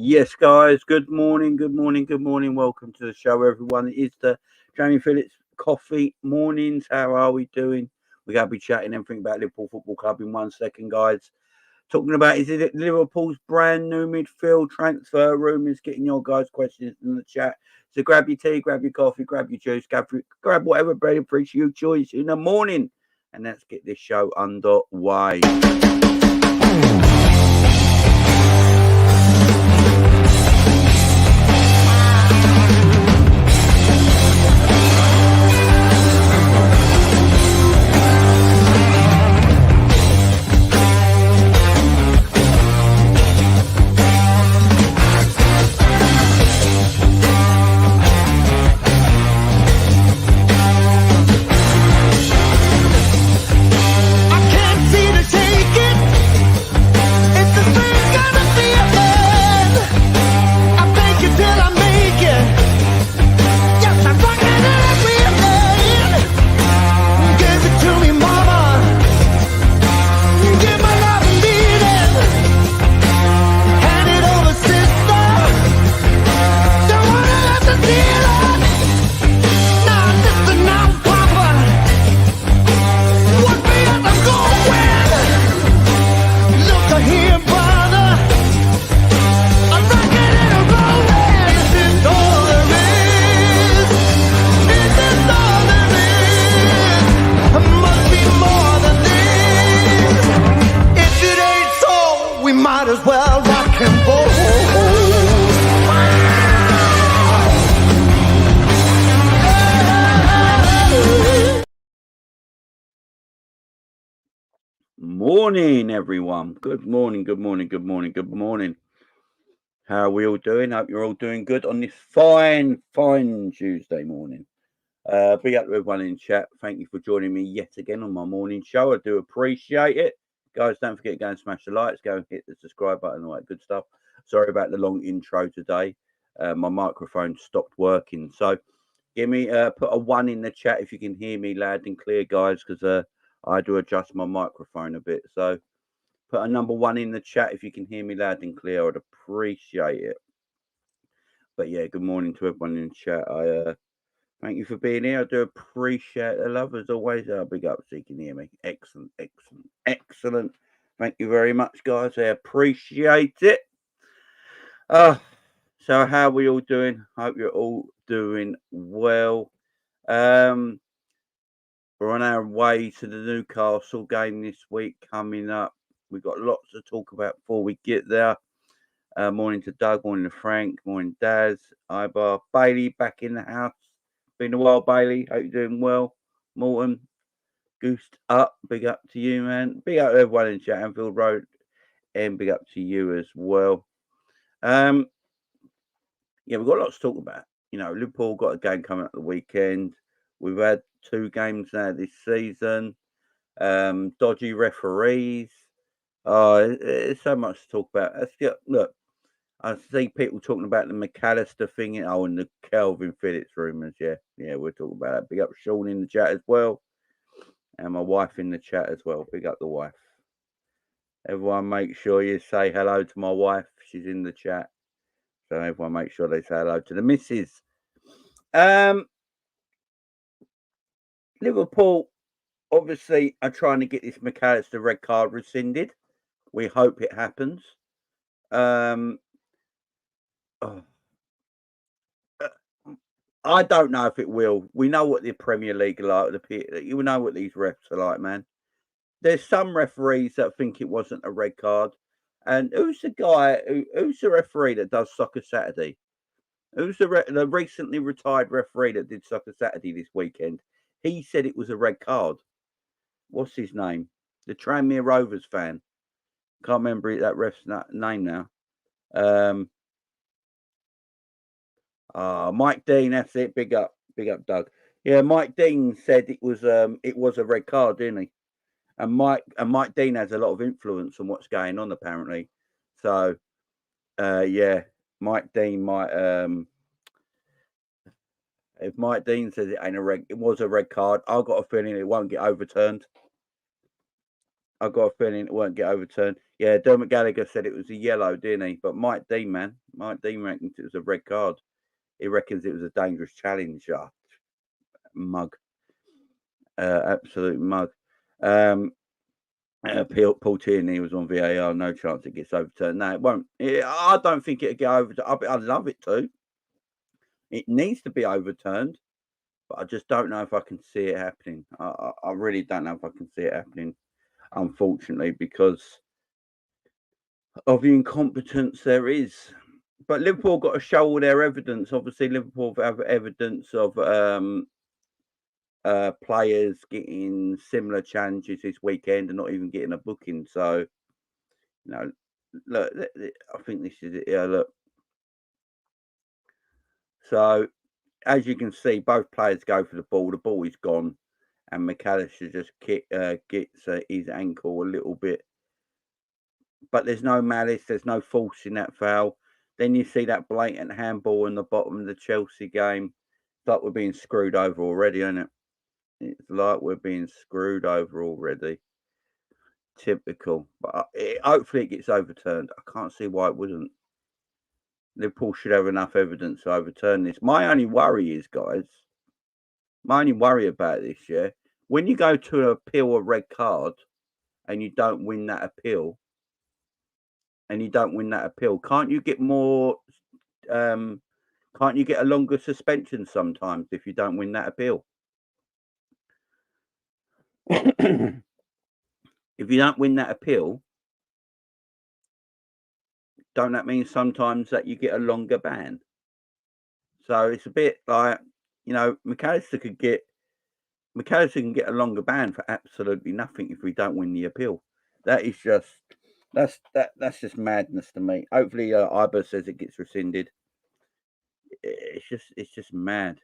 Yes, guys. Good morning. Good morning. Good morning. Welcome to the show, everyone. It is the Jamie Phillips Coffee Mornings. How are we doing? We're going to be chatting everything about Liverpool Football Club in 1 second, guys. Talking about is it Liverpool's brand new midfield transfer rumours? Getting your guys' questions in the chat. So grab your tea, grab your coffee, grab your juice, grab whatever bread and fruits you choose in the morning, and let's get this show underway. Morning, everyone. Good morning, good morning, good morning, good morning. How are we all doing? Hope you're all doing good on this fine Tuesday morning. Big up to everyone in chat. Thank you for joining me yet again on my morning show. I do appreciate it. Guys, don't forget to go and smash the likes. Go and hit the subscribe button, all that good stuff. Sorry about the long intro today. My microphone stopped working. So give me put a 1 in the chat if you can hear me loud and clear, guys, because I do adjust my microphone a bit. So put a number 1 in the chat if you can hear me loud and clear. I'd appreciate it. But yeah, good morning to everyone in chat. I thank you for being here. I do appreciate the love as always. Big up so you can hear me. Excellent, excellent, excellent. Thank you very much, guys. I appreciate it. So how are we all doing? Hope you're all doing well. We're on our way to the Newcastle game this week coming up. We've got lots to talk about before we get there. Morning to Doug, morning to Frank, morning Daz, Ibar, Bailey back in the house. Been a while, Bailey. Hope you're doing well. Morton, goosed up. Big up to you, man. Big up to everyone in chat, Anfield Road, and big up to you as well. Yeah, we've got lots to talk about. You know, Liverpool got a game coming up the weekend. We've had 2 games now this season. Dodgy referees. There's so much to talk about. Look, I see people talking about the McAllister thing. And the Calvin Phillips rumours. Yeah, we're talking about that. Big up Sean in the chat as well. And my wife in the chat as well. Big up the wife. Everyone make sure you say hello to my wife. She's in the chat. So everyone make sure they say hello to the missus. Liverpool obviously are trying to get this McAllister red card rescinded. We hope it happens. I don't know if it will. We know what the Premier League are like. You know what these refs are like, man. There's some referees that think it wasn't a red card. And who's the guy? Who's the referee that does Soccer Saturday? Who's the recently retired referee that did Soccer Saturday this weekend? He said it was a red card. What's his name? The Tranmere Rovers fan. Can't remember that ref's name now. Mike Dean, that's it. Big up, Doug. Yeah, Mike Dean said it was a red card, didn't he? And Mike Dean has a lot of influence on what's going on, apparently. So, yeah, Mike Dean might. If Mike Dean says it was a red card, I've got a feeling it won't get overturned. I got a feeling it won't get overturned. Yeah, Dermot Gallagher said it was a yellow, didn't he? But Mike Dean reckons it was a red card. He reckons it was a dangerous challenge. Mug. Absolute mug. Paul Tierney was on VAR. No chance it gets overturned. No, it won't. I don't think it'll get overturned. I'd love it to. It needs to be overturned, but I just don't know if I can see it happening. I really don't know if I can see it happening, unfortunately, because of the incompetence there is. But Liverpool got to show all their evidence. Obviously, Liverpool have evidence of players getting similar challenges this weekend and not even getting a booking. So, look, I think this is it. Yeah, look. So, as you can see, both players go for the ball. The ball is gone, and McAllister just gets his ankle a little bit. But there's no malice. There's no force in that foul. Then you see that blatant handball in the bottom of the Chelsea game. It's like we're being screwed over already, isn't it? It's like we're being screwed over already. Typical. But hopefully it gets overturned. I can't see why it wouldn't. Liverpool should have enough evidence to overturn this. My only worry is, guys, my only worry about this, when you go to appeal a red card and you don't win that appeal, can't you get more? Can't you get a longer suspension sometimes if you don't win that appeal? If you don't win that appeal, don't that mean sometimes that you get a longer ban? So it's a bit like, McAllister can get a longer ban for absolutely nothing if we don't win the appeal. That is just that's just madness to me. Hopefully, Iber says it gets rescinded. It's just mad.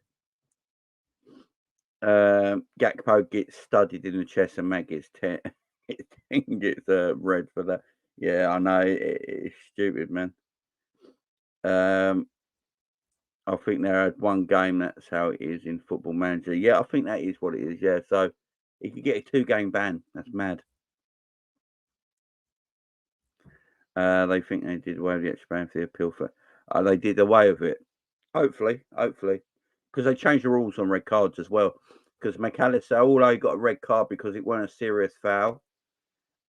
Gakpo gets studied in the chest, and Matt gets 10 gets red for that. Yeah, I know it's stupid, man. I think they had one game. That's how it is in Football Manager. Yeah, I think that is what it is. Yeah, so he could get a 2-game ban. That's mad. They think they did away with the extra ban for the appeal for. They did away with it. Hopefully, because they changed the rules on red cards as well. Because McAllister, although he got a red card because it wasn't a serious foul,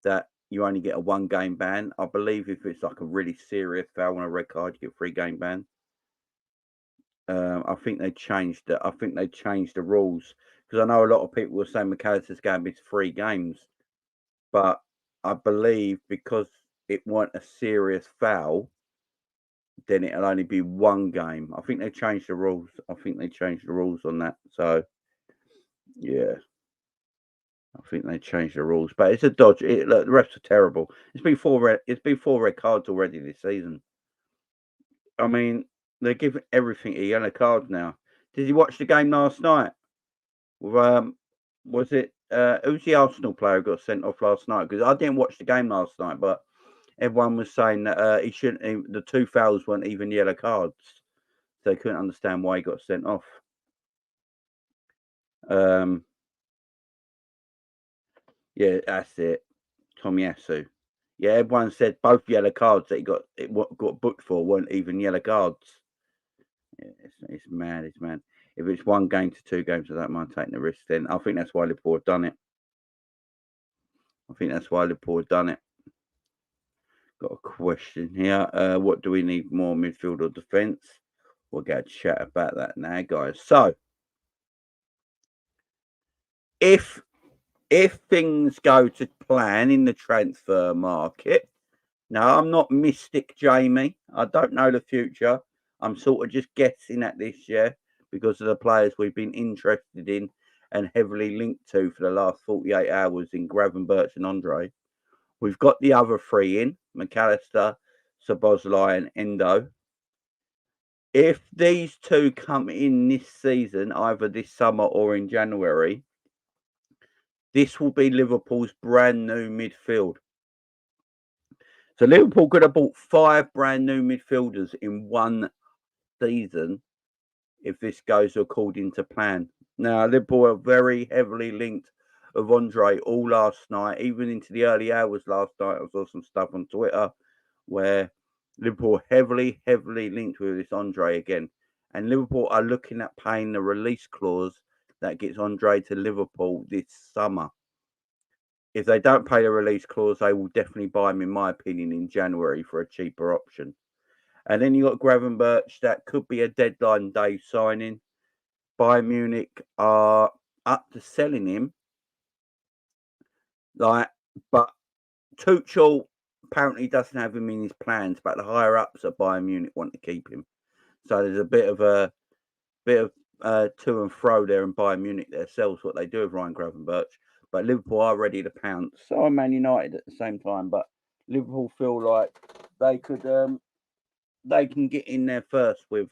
that you only get a 1-game ban. I believe if it's like a really serious foul on a red card, you get a 3-game ban. I think they changed it. I think they changed the rules because I know a lot of people were saying McAllister's game is 3 games, but I believe because it weren't a serious foul, then it'll only be 1 game. I think they changed the rules. On that. So, yeah. I think they changed the rules, but it's a dodge. Look, the refs are terrible. It's been 4 red cards already this season. I mean, they're giving everything a yellow card now. Did you watch the game last night? Was it who's the Arsenal player who got sent off last night? Because I didn't watch the game last night, but everyone was saying that he shouldn't. The 2 fouls weren't even yellow cards, so they couldn't understand why he got sent off. Yeah, that's it. Tomiyasu. Yeah, everyone said both yellow cards that he got booked for weren't even yellow cards. Yeah, it's mad. It's mad. If it's 1 game to 2 games, I don't mind taking the risk. Then I think that's why Liverpool have done it. Got a question here. What do we need more, midfield or defence? We'll get a chat about that now, guys. So, if things go to plan in the transfer market, now I'm not Mystic Jamie. I don't know the future. I'm sort of just guessing at this year because of the players we've been interested in and heavily linked to for the last 48 hours in Gravenberch and Andre. We've got the other 3 in, McAllister, Szoboszlai and Endo. If these 2 come in this season, either this summer or in January, this will be Liverpool's brand new midfield. So Liverpool could have bought 5 brand new midfielders in 1 season if this goes according to plan. Now, Liverpool are very heavily linked of André all last night, even into the early hours last night. I saw some stuff on Twitter where Liverpool heavily linked with this André again. And Liverpool are looking at paying the release clause that gets André to Liverpool this summer. If they don't pay the release clause, they will definitely buy him, in my opinion, in January for a cheaper option. And then you got Gravenberch. That could be a deadline day signing. Bayern Munich are up to selling him. But Tuchel apparently doesn't have him in his plans, but the higher ups at Bayern Munich want to keep him. So there's a bit of to and fro there in Bayern Munich themselves, what they do with Ryan Gravenberch. But Liverpool are ready to pounce. So are Man United at the same time. But Liverpool feel like they can get in there first with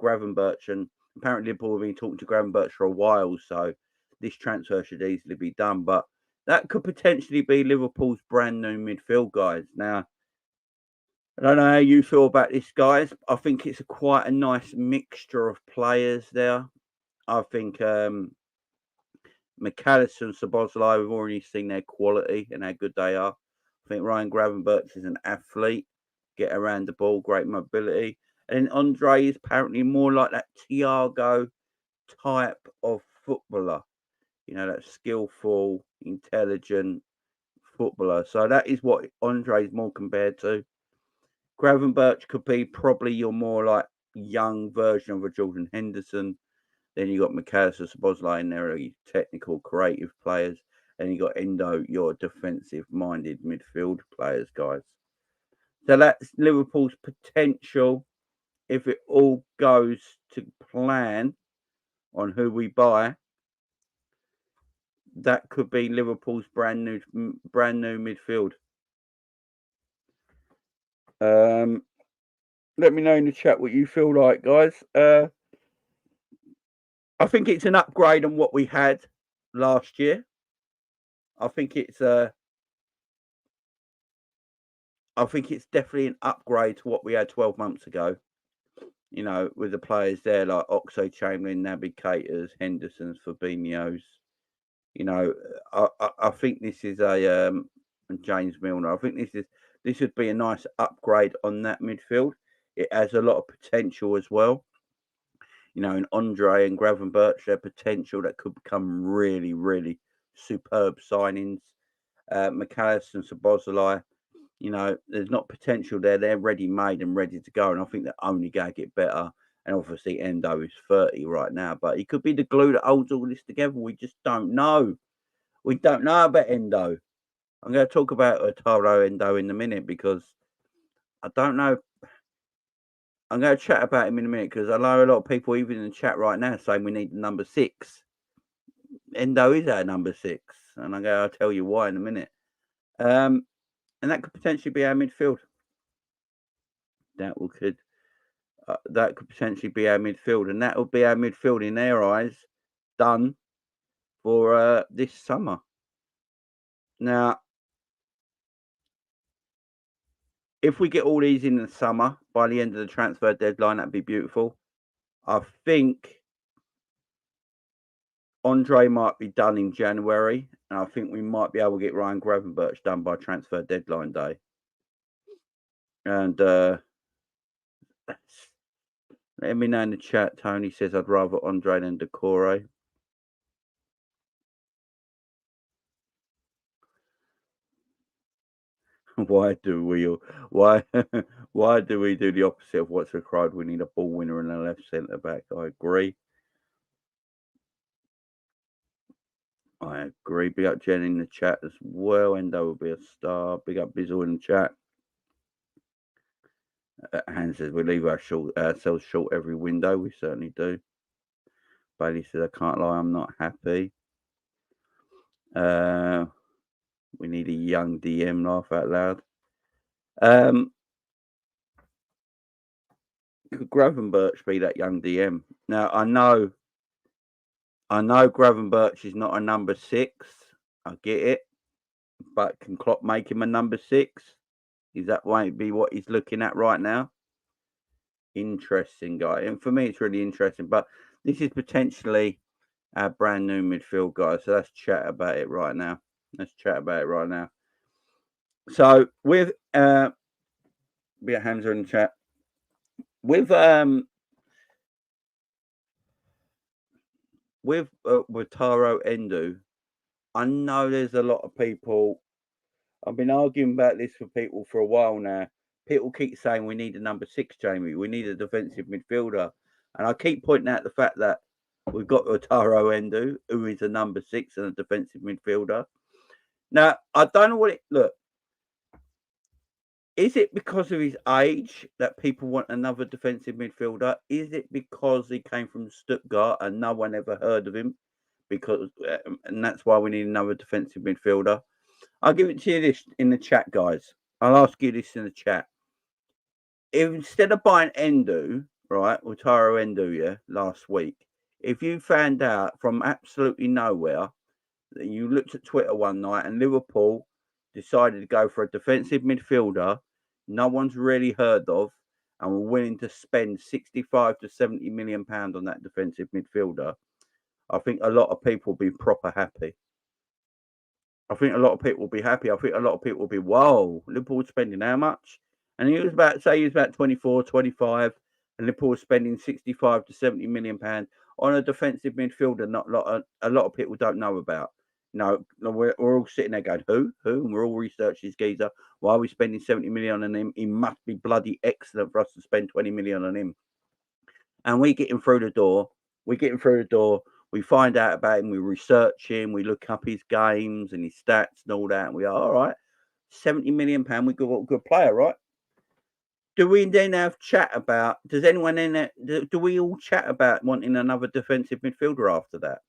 Gravenberch. And apparently Liverpool have been talking to Gravenberch for a while, so this transfer should easily be done. But that could potentially be Liverpool's brand new midfield, guys. Now, I don't know how you feel about this, guys. I think it's quite a nice mixture of players there. I think McAllister and Szoboszlai, we've already seen their quality and how good they are. I think Ryan Gravenberch is an athlete, get around the ball, great mobility. And then André is apparently more like that Thiago type of footballer. You know, that skillful, intelligent footballer. So that is what André is more compared to. Gravenberch could be probably your more like young version of a Jordan Henderson. Then you got McAllister, Szoboszlai in there, technical, creative players. And you got Endo, your defensive-minded midfield players, guys. So that's Liverpool's potential. If it all goes to plan on who we buy, that could be Liverpool's brand new midfield. Let me know in the chat what you feel like, guys. I think it's an upgrade on what we had last year. I think it's definitely an upgrade to what we had 12 months ago. You know, with the players there like Oxlade-Chamberlain, Naby Keita's, Henderson's, Fabinho's. You know, I think this is and James Milner. I think this would be a nice upgrade on that midfield. It has a lot of potential as well. You know, in André and Gravenberch, their potential that could become really, really superb signings. McAllister and Szoboszlai, you know, there's not potential there. They're ready made and ready to go. And I think they're only going to get better. And obviously, Endo is 30 right now, but he could be the glue that holds all this together. We just don't know. We don't know about Endo. I'm going to talk about Wataro Endo in a minute because I don't know. I'm going to chat about him in a minute because I know a lot of people, even in the chat right now, saying we need number 6. Endo is our number 6, and I'm going to tell you why in a minute. And that could potentially be our midfield. That could potentially be our midfield, and that would be our midfield in their eyes done for this summer. Now, if we get all these in the summer by the end of the transfer deadline, that'd be beautiful. I think André might be done in January, and I think we might be able to get Ryan Gravenberch done by transfer deadline day. And let me know in the chat. Tony says I'd rather André than Decore. Why do we do the opposite of what's required? We need a ball winner and a left centre back. I agree. Big up Jen in the chat as well. Endo will be a star. Big up Bizzle in the chat. Hans says we leave ourselves short every window. We certainly do. Bailey says I can't lie, I'm not happy. We need a young DM, laugh out loud. Could Gravenberch be that young DM? Now I know Gravenberch is not a number 6. I get it. But can Klopp make him a number 6? Is that might be what he's looking at right now? Interesting guy. And for me it's really interesting. But this is potentially our brand new midfield guy. So let's chat about it right now. So with be a Hamza in the chat. With Wataro Endo, I know there's a lot of people. I've been arguing about this with people for a while now. People keep saying we need a number 6, Jamie. We need a defensive midfielder. And I keep pointing out the fact that we've got Wataro Endo, who is a number 6 and a defensive midfielder. Now, I don't know what it... Look, is it because of his age that people want another defensive midfielder? Is it because he came from Stuttgart and no one ever heard of him? And that's why we need another defensive midfielder. I'll give it to you this in the chat, guys. I'll ask you this in the chat. If instead of buying Endo, right, Wataro Endo, yeah, last week, if you found out from absolutely nowhere that you looked at Twitter one night and Liverpool decided to go for a defensive midfielder no one's really heard of and were willing to spend 65 to 70 million pounds on that defensive midfielder, I think a lot of people will be proper happy. I think a lot of people will be happy. I think a lot of people will be, whoa, Liverpool spending how much? And he was about 24, 25, and Liverpool was spending 65 to 70 million pounds on a defensive midfielder a lot of people don't know about. No, we're all sitting there going, who? And we're all researching this geezer. Why are we spending 70 million on him? He must be bloody excellent for us to spend 20 million on him. And we get him through the door. We find out about him. We research him. We look up his games and his stats and all that. And we are, all right, 70 million pounds. We got a good player, right? Do we then have chat about, does anyone in it, do we all chat about wanting another defensive midfielder after that?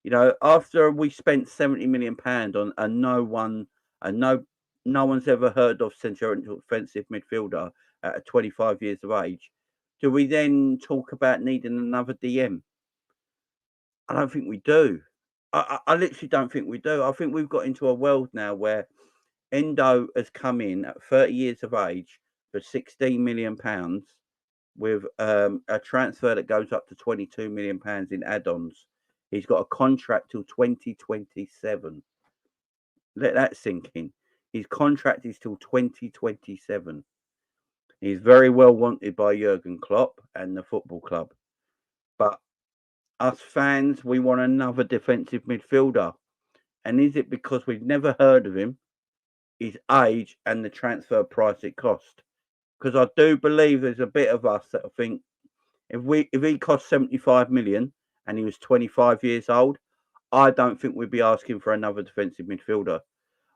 You know, after we spent 70 million pounds on no one's ever heard of central defensive midfielder at 25 years of age, do we then talk about needing another DM? I don't think we do. I literally don't think we do. I think we've got into a world now where Endo has come in at 30 years of age for 16 million pounds with a transfer that goes up to 22 million pounds in add-ons. He's got a contract till 2027. Let that sink in. His contract is till 2027. He's very well wanted by Jurgen Klopp and the football club. But us fans, we want another defensive midfielder. And is it because we've never heard of him, his age, and the transfer price it cost? Because I do believe there's a bit of us that think if he cost 75 million and he was 25 years old, I don't think we'd be asking for another defensive midfielder.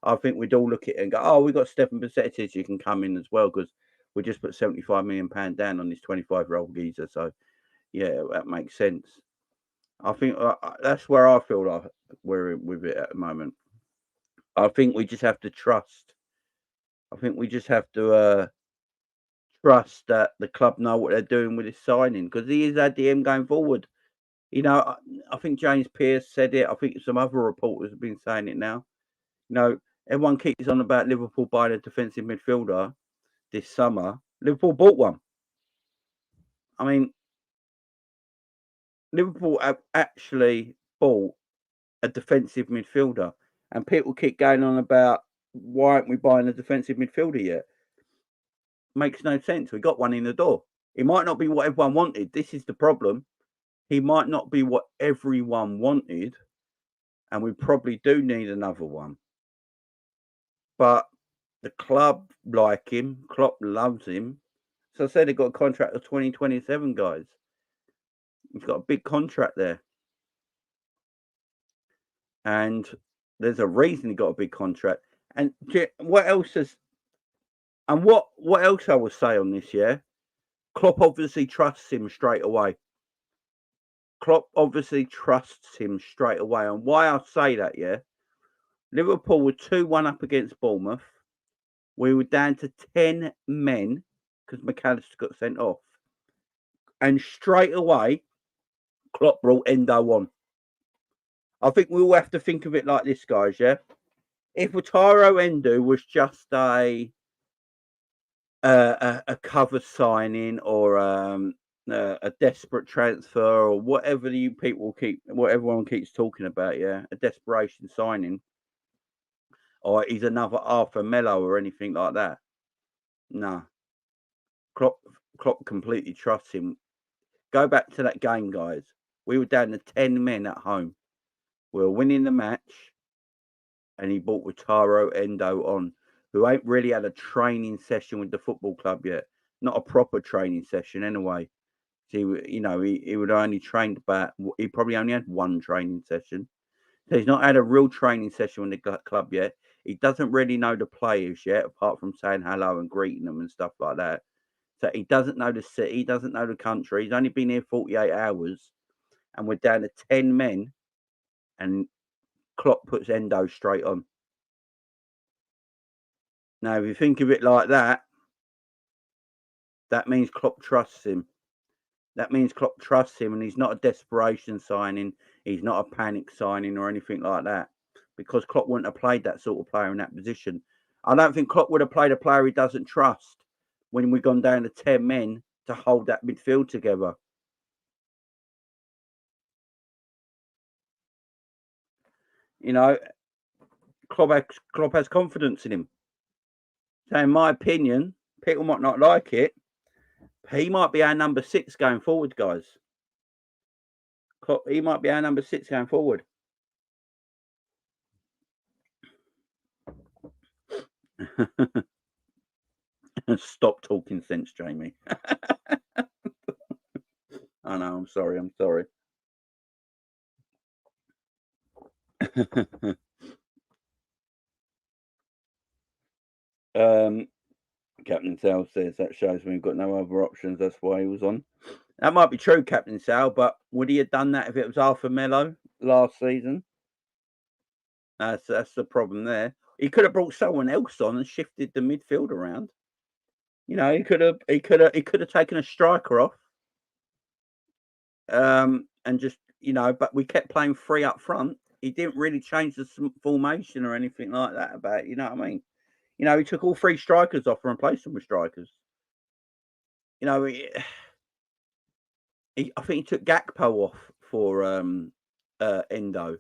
I think we'd all look at it and go, oh, we've got Stefan Bajcetic, you can come in as well, because we just put 75 million pounds down on this 25-year-old geezer. So, yeah, that makes sense. I think that's where I feel like we're with it at the moment. I think we just have to trust. I think we just have to trust that the club know what they're doing with his signing, because he is our DM going forward. You know, I think James Pearce said it. I think some other reporters have been saying it now. You know, everyone keeps on about Liverpool buying a defensive midfielder this summer. Liverpool bought one. I mean, Liverpool have actually bought a defensive midfielder, and people keep going on about why aren't we buying a defensive midfielder yet? Makes no sense. We got one in the door. It might not be what everyone wanted. This is the problem. He might not be what everyone wanted, and we probably do need another one. But the club like him. Klopp loves him. So I said he got a contract of 2027, guys. He's got a big contract there. And there's a reason he got a big contract. And what else is... And what else I will say on this, yeah? Klopp obviously trusts him straight away. And why I say that, yeah? Liverpool were 2-1 up against Bournemouth. We were down to 10 men because McAllister got sent off. And straight away, Klopp brought Endo on. I think we all have to think of it like this, guys, yeah? If Wataro Endo was just a cover signing or a desperate transfer or whatever what everyone keeps talking about, yeah, a desperation signing, or he's another Arthur Mello or anything like that. No, Klopp completely trusts him. Go back to that game, guys. We were down to 10 men at home. We were winning the match, and he brought Wataro Endo on, who ain't really had a training session with the football club yet. Not a proper training session, anyway. He would only trained he probably only had one training session. So he's not had a real training session with the club yet. He doesn't really know the players yet, apart from saying hello and greeting them and stuff like that. So he doesn't know the city, he doesn't know the country. He's only been here 48 hours, and we're down to 10 men, and Klopp puts Endo straight on. Now, if you think of it like that, that means Klopp trusts him. That means Klopp trusts him, and he's not a desperation signing. He's not a panic signing or anything like that, because Klopp wouldn't have played that sort of player in that position. I don't think Klopp would have played a player he doesn't trust when we've gone down to 10 men to hold that midfield together. You know, Klopp has confidence in him. So, in my opinion, people might not like it. He might be our number 6 going forward, guys. He might be our number 6 going forward. Stop talking sense, Jamie. I know, I'm sorry. Captain Sal says that shows we've got no other options. That's why he was on. That might be true, Captain Sal, but would he have done that if it was Arthur Mello last season? That's the problem there. He could have brought someone else on and shifted the midfield around. You know, he could have taken a striker off. And just, but we kept playing 3 up front. He didn't really change the formation or anything like that about it, you know what I mean? He took all 3 strikers off and replaced them with strikers. I think he took Gakpo off for Endo.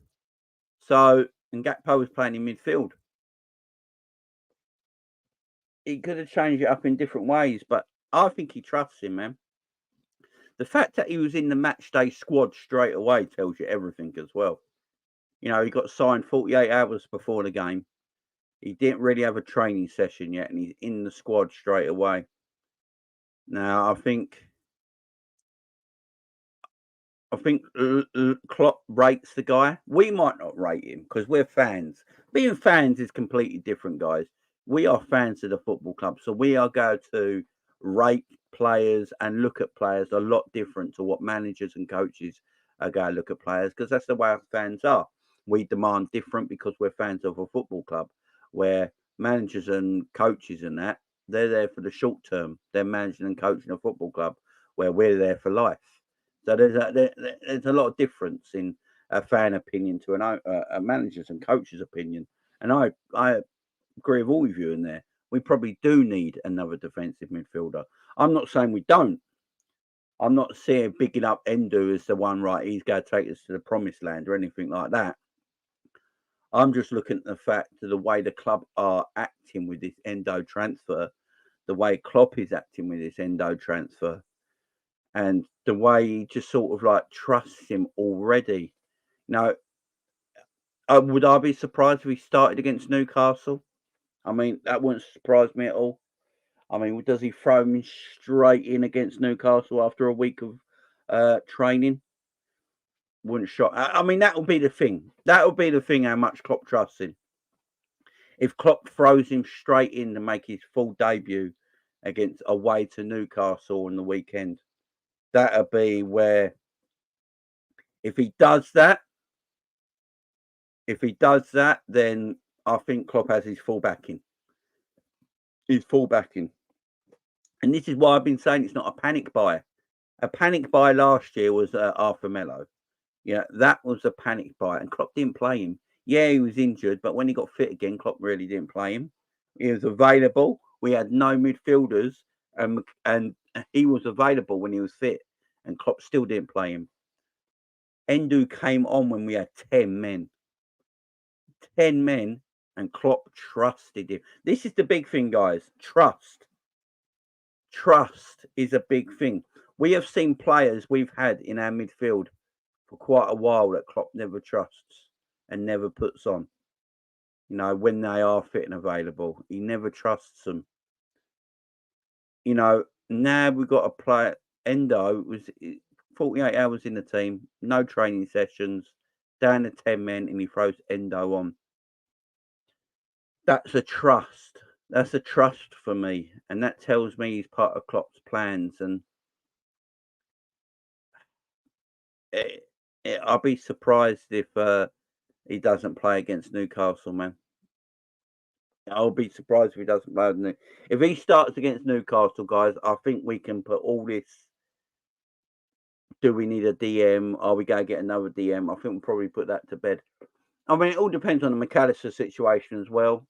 So, and Gakpo was playing in midfield. He could have changed it up in different ways, but I think he trusts him, man. The fact that he was in the match day squad straight away tells you everything as well. He got signed 48 hours before the game. He didn't really have a training session yet, and he's in the squad straight away. Now, I think Klopp rates the guy. We might not rate him because we're fans. Being fans is completely different, guys. We are fans of the football club, so we are going to rate players and look at players a lot different to what managers and coaches are going to look at players, because that's the way our fans are. We demand different because we're fans of a football club, where managers and coaches and that, they're there for the short term. They're managing and coaching a football club, where we're there for life. So there's a lot of difference in a fan opinion to a manager's and coach's opinion. And I agree with all of you in there. We probably do need another defensive midfielder. I'm not saying we don't. I'm not saying bigging up Endo as the one, right, he's going to take us to the promised land or anything like that. I'm just looking at the fact of the way the club are acting with this Endo transfer, the way Klopp is acting with this Endo transfer, and the way he just sort of like trusts him already. Now, would I be surprised if he started against Newcastle? I mean, that wouldn't surprise me at all. I mean, does he throw him straight in against Newcastle after a week of training? Wouldn't shock. I mean, that would be the thing. That would be the thing, how much Klopp trusts him. If Klopp throws him straight in to make his full debut against away to Newcastle on the weekend, that'll be where, if he does that, then I think Klopp has his full backing. And this is why I've been saying it's not a panic buy. A panic buy last year was Arthur Mello. Yeah, that was a panic buy, and Klopp didn't play him. Yeah, he was injured, but when he got fit again, Klopp really didn't play him. He was available. We had no midfielders, and he was available when he was fit. and Klopp still didn't play him. Endo came on when we had 10 men. 10 men, and Klopp trusted him. This is the big thing, guys. Trust. Trust is a big thing. We have seen players we've had in our midfield for quite a while that Klopp never trusts and never puts on. You know, when they are fit and available, he never trusts them. You know, now we've got a player. Endo was 48 hours in the team, no training sessions, down to 10 men, and he throws Endo on. That's a trust. That's a trust for me, and that tells me he's part of Klopp's plans. And I'll be surprised if he doesn't play against Newcastle, man. I'll be surprised if he doesn't play. If he starts against Newcastle, guys, I think we can put all this. Do we need a DM? Are we going to get another DM? I think we'll probably put that to bed. I mean, it all depends on the McAllister situation as well.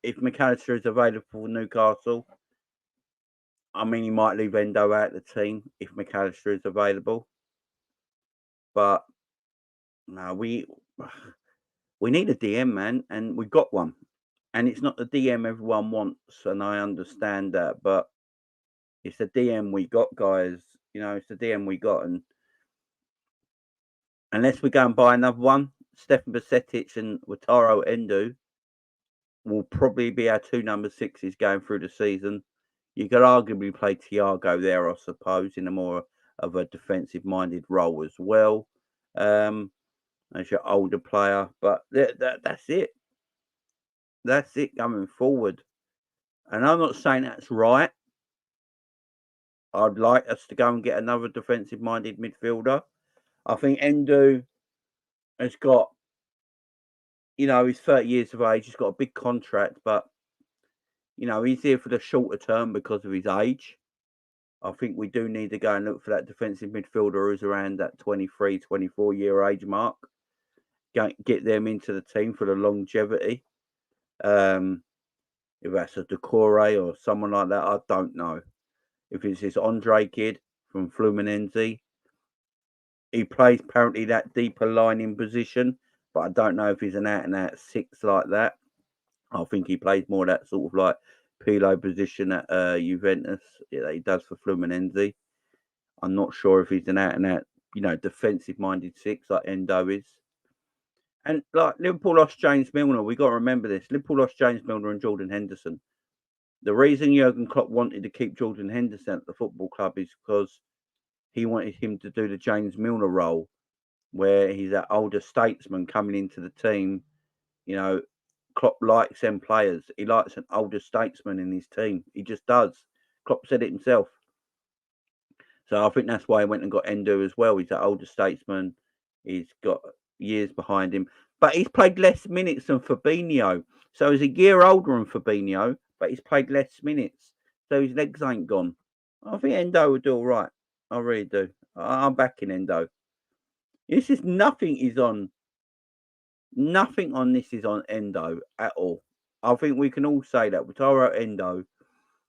If McAllister is available for Newcastle, I mean, he might leave Endo out of the team if McAllister is available. But no, we need a DM, man, and we got one. And it's not the DM everyone wants, and I understand that, but it's the DM we got, guys. You know, it's the DM we got, and unless we go and buy another one, Stefan Bajcetic and Wataro Endo will probably be our two number 6s going through the season. You could arguably play Thiago there, I suppose, in a more of a defensive-minded role as well, as your older player. But that's it. That's it going forward. And I'm not saying that's right. I'd like us to go and get another defensive-minded midfielder. I think Endo has got, you know, he's 30 years of age. He's got a big contract, but, you know, he's here for the shorter term because of his age. I think we do need to go and look for that defensive midfielder who's around that 23, 24-year age mark. Get them into the team for the longevity. If that's a Decore or someone like that, I don't know. If it's this André kid from Fluminense, he plays apparently that deeper lining position, but I don't know if he's an out-and-out 6 like that. I think he plays more that sort of like Pirlo position at Juventus that he does for Fluminense. I'm not sure if he's an out-and-out, you know, defensive-minded 6 like Endo is. And like Liverpool lost James Milner, we got to remember this. Liverpool lost James Milner and Jordan Henderson. The reason Jurgen Klopp wanted to keep Jordan Henderson at the football club is because he wanted him to do the James Milner role, where he's that older statesman coming into the team. You know, Klopp likes them players. He likes an older statesman in his team. He just does. Klopp said it himself. So I think that's why he went and got Endo as well. He's that older statesman. He's got years behind him. But he's played less minutes than Fabinho. So he's a year older than Fabinho, but he's played less minutes. So his legs ain't gone. I think Endo would do all right. I really do. I'm backing Endo. This is nothing on this is on Endo at all. I think we can all say that Wataro Endo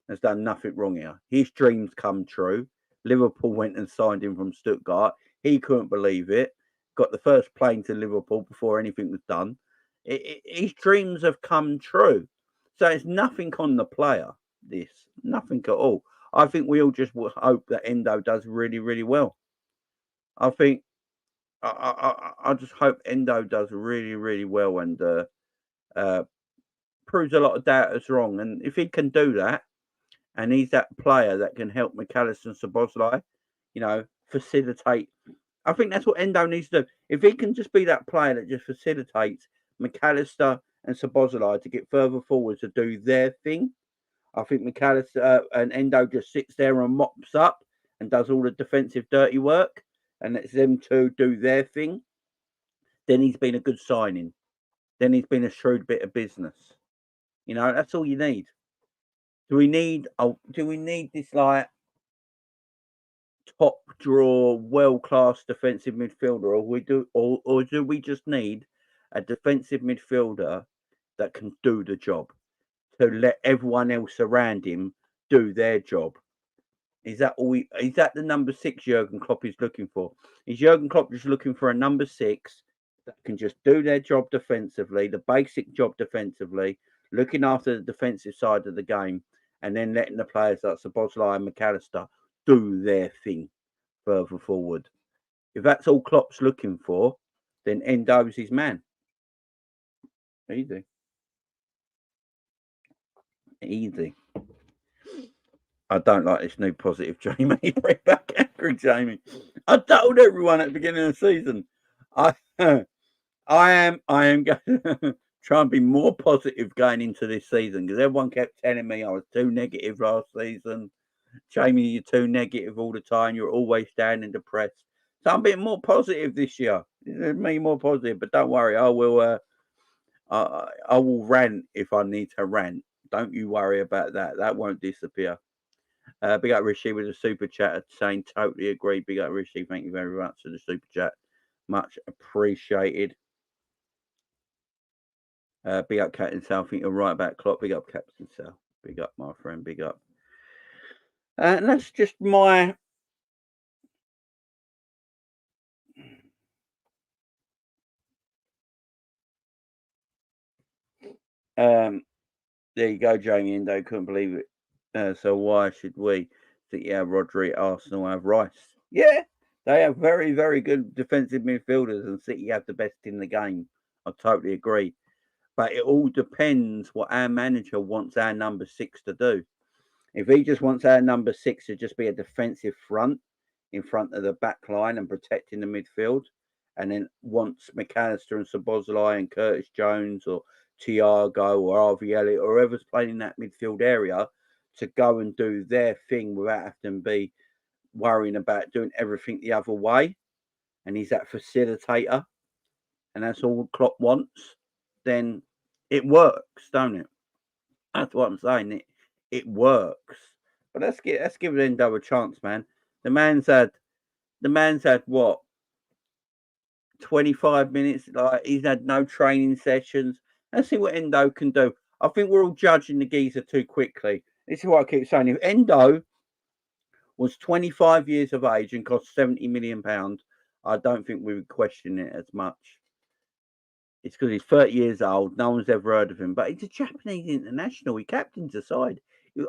has done nothing wrong here. His dreams come true. Liverpool went and signed him from Stuttgart. He couldn't believe it. Got the first plane to Liverpool before anything was done. His dreams have come true. So it's nothing on the player, this. Nothing at all. I think we all just hope that Endo does really, really well. I think I just hope Endo does really, really well and proves a lot of doubters wrong. And if he can do that, and he's that player that can help McAllister and Szoboszlai, you know, facilitate. I think that's what Endo needs to do. If he can just be that player that just facilitates McAllister and Szoboszlai to get further forward to do their thing, I think McAllister and Endo just sits there and mops up and does all the defensive dirty work and lets them two do their thing. Then he's been a good signing. Then he's been a shrewd bit of business. You know, that's all you need. Do we need this like top draw, world class defensive midfielder, or do we just need a defensive midfielder that can do the job to let everyone else around him do their job? Is that all? Is that the number 6 Jurgen Klopp is looking for? Is Jurgen Klopp just looking for a number 6 that can just do their job defensively, the basic job defensively, looking after the defensive side of the game, and then letting the players like Szoboszlai and McAllister do their thing further forward? If that's all Klopp's looking for, then Endo's his man. Easy. Easy. I don't like this new positive Jamie. Bring back angry Jamie. I told everyone at the beginning of the season. I am going to try and be more positive going into this season because everyone kept telling me I was too negative last season. Jamie, you're too negative all the time. You're always down and depressed. So I'm being more positive this year. Me more positive, but don't worry, I will. I will rant if I need to rant. Don't you worry about that. That won't disappear. Big up Rishi with a super chat saying totally agree. Big up Rishi. Thank you very much for the super chat. Much appreciated. Big up Captain Sal. I think you're right about Klopp. Big up Captain Sal. Big up my friend. Big up. And that's just my there you go, Jamie Endo. Couldn't believe it. So why should we? Think Rodri, Arsenal have Rice. Yeah, they have very, very good defensive midfielders, and City have the best in the game. I totally agree. But it all depends what our manager wants our number 6 to do. If he just wants our number 6 to just be a defensive front in front of the back line and protecting the midfield, and then wants McAllister and Szoboszlai and Curtis Jones or Thiago or Harvey Elliott or whoever's playing in that midfield area to go and do their thing without having to be worrying about doing everything the other way, and he's that facilitator, and that's all Klopp wants, then it works, don't it? That's what I'm saying. It works. But let's give Endo a chance, man. The man's had what 25 minutes. Like he's had no training sessions. Let's see what Endo can do. I think we're all judging the geezer too quickly. This is what I keep saying. If Endo was 25 years of age and cost £70 million, I don't think we would question it as much. It's because he's 30 years old. No one's ever heard of him, but he's a Japanese international. He captains the side. The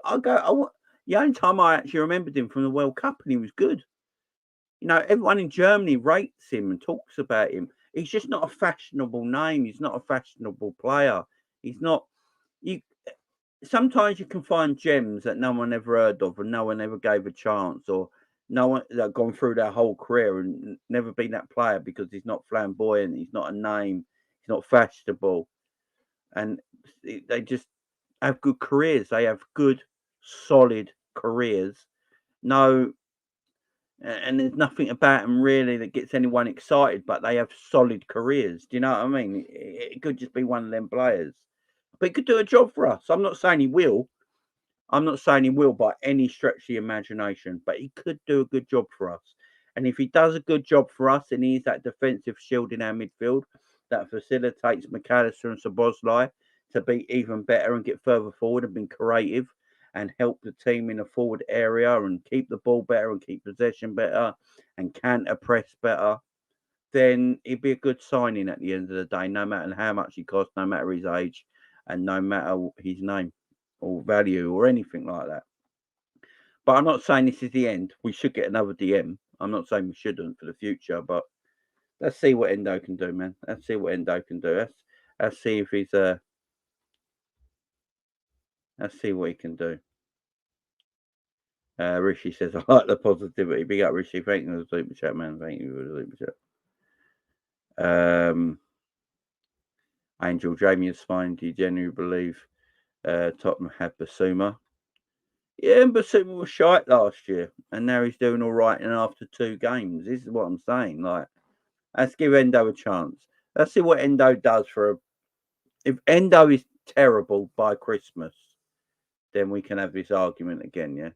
only time I actually remembered him from the World Cup, and he was good. You know, everyone in Germany rates him and talks about him. He's just not a fashionable name. He's not a fashionable player. He's not. You sometimes you can find gems that no one ever heard of, and no one ever gave a chance, or no one that gone through their whole career and never been that player because he's not flamboyant. He's not a name. He's not fashionable, and they just have good careers. They have good, solid careers. No, and there's nothing about them really that gets anyone excited, but they have solid careers. Do you know what I mean? It could just be one of them players, but he could do a job for us. I'm not saying he will. I'm not saying he will by any stretch of the imagination, but he could do a good job for us. And if he does a good job for us and he's that defensive shield in our midfield that facilitates McAllister and Szoboszlai to be even better and get further forward and be creative and help the team in the forward area and keep the ball better and keep possession better and counter press better, then he'd be a good signing at the end of the day, no matter how much he costs, no matter his age, and no matter his name or value or anything like that. But I'm not saying this is the end. We should get another DM. I'm not saying we shouldn't for the future, but let's see what Endo can do, man. Let's see what Endo can do. Let's see if he's let's see what he can do. Rishi says, I like the positivity. Big up, Rishi. Thank you for the super chat, man. Thank you for the super chat. Angel, Jamie is fine. Do you genuinely believe Tottenham had Basuma? Yeah, and Basuma was shite last year, and now he's doing all right in after 2 games. This is what I'm saying. Like, let's give Endo a chance. Let's see what Endo does if Endo is terrible by Christmas, then we can have this argument again, yeah?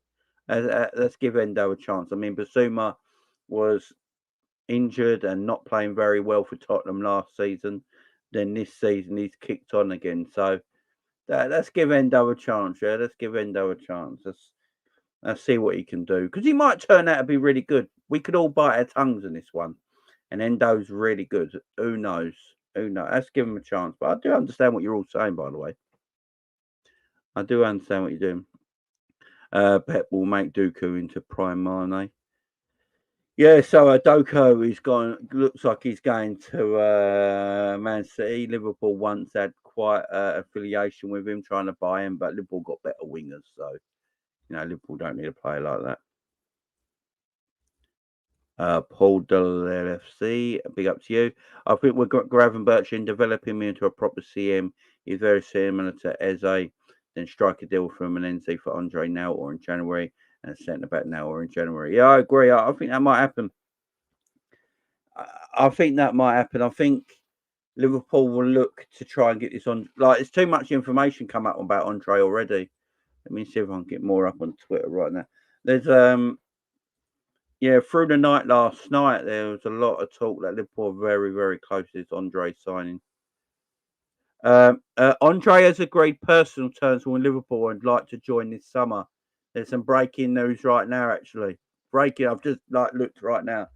Let's give Endo a chance. I mean, Basuma was injured and not playing very well for Tottenham last season. Then this season he's kicked on again. So let's give Endo a chance, yeah? Let's give Endo a chance. Let's see what he can do, because he might turn out to be really good. We could all bite our tongues in this one, and Endo's really good. Who knows? Who knows? Let's give him a chance. But I do understand what you're all saying, by the way. I do understand what you're doing. Pep will make Dooku into Prime Mane. Yeah, so Doko is gone. Looks like he's going to Man City. Liverpool once had quite affiliation with him, trying to buy him, but Liverpool got better wingers, so Liverpool don't need a player like that. Paul FC, big up to you. I think we've got Gravenberch in, developing him into a proper CM. He's very similar to Eze. Then strike a deal for Fluminense for Andre now or in January, and centre back now or in January. Yeah, I agree. I think that might happen. I think that might happen. I think Liverpool will look to try and get this on. Like, it's too much information come up about Andre already. Let me see if I can get more up on Twitter right now. There's through the night last night, there was a lot of talk that Liverpool are very, very close to this Andre signing. Andre has agreed personal terms with Liverpool and like to join this summer. There's some breaking news right now, actually. I've just looked right now.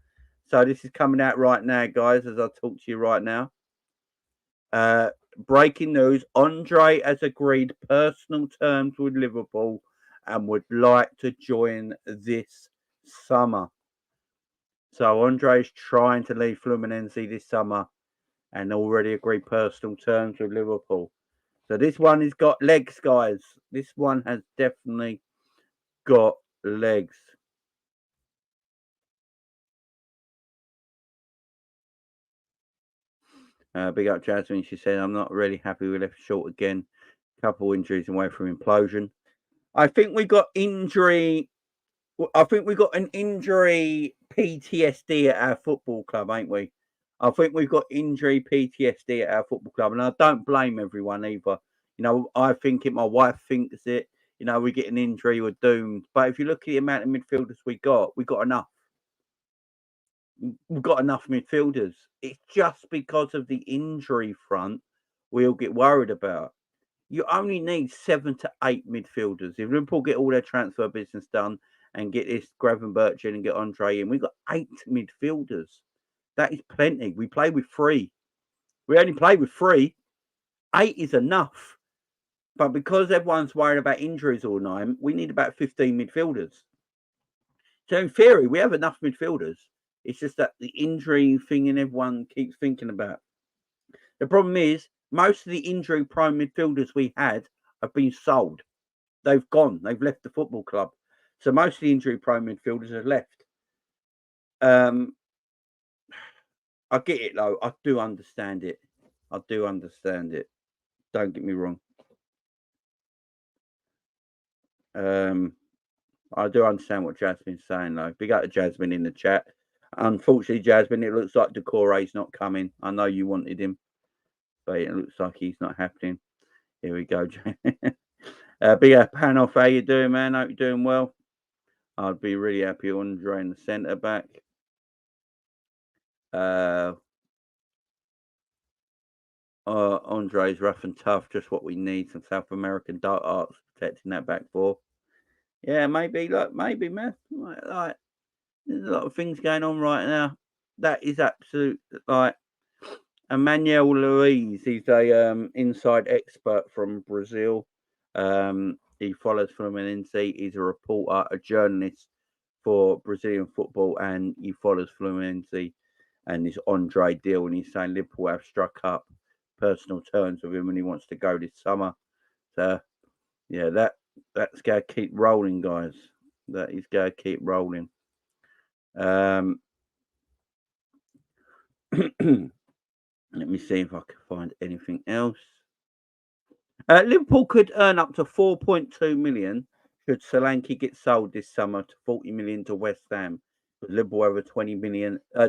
So this is coming out right now, guys, as I talk to you right now. Breaking news: Andre has agreed personal terms with Liverpool and would like to join this summer. So Andre's trying to leave Fluminense this summer and already agreed personal terms with Liverpool. So this one has got legs, guys. This one has definitely got legs. Big up Jasmine. She said, I'm not really happy we left short again. Couple injuries away from implosion. I think we got injury. I think we got an injury PTSD at our football club, ain't we? I think we've got injury PTSD at our football club, and I don't blame everyone either. I think it. My wife thinks it. We get an injury, we're doomed. But if you look at the amount of midfielders we got enough. We've got enough midfielders. It's just because of the injury front we all get worried about. You only need 7 to 8 midfielders. If Liverpool get all their transfer business done and get this Gravenberch in and get Andre in, we've got 8 midfielders. That is plenty. We play with 3. We only play with 3. 8 is enough. But because everyone's worried about injuries all night, we need about 15 midfielders. So in theory, we have enough midfielders. It's just that the injury thing and everyone keeps thinking about. The problem is, most of the injury-prone midfielders we had have been sold. They've gone. They've left the football club. So most of the injury-prone midfielders have left. I get it, though. I do understand it. Don't get me wrong. I do understand what Jasmine's saying, though. Big up to Jasmine in the chat. Unfortunately, Jasmine, it looks like Decore's not coming. I know you wanted him, but it looks like he's not happening. Here we go. Big up, Panoff. How you doing, man? Hope you're doing well. I'd be really happy Andre in the centre back. Andre's rough and tough, just what we need. Some South American dark arts protecting that back four. Yeah, maybe, man. Like, there's a lot of things going on right now. That is absolute, Emmanuel Luiz. He's a inside expert from Brazil. He follows Fluminense. He's a reporter, a journalist for Brazilian football, and he follows Fluminense and this Andre deal. And he's saying Liverpool have struck up personal terms with him, and he wants to go this summer. So, yeah, that's going to keep rolling, guys. That is going to keep rolling. Let me see if I can find anything else. Liverpool could earn up to 4.2 million should Solanke get sold this summer to 40 million to West Ham. With Liverpool have a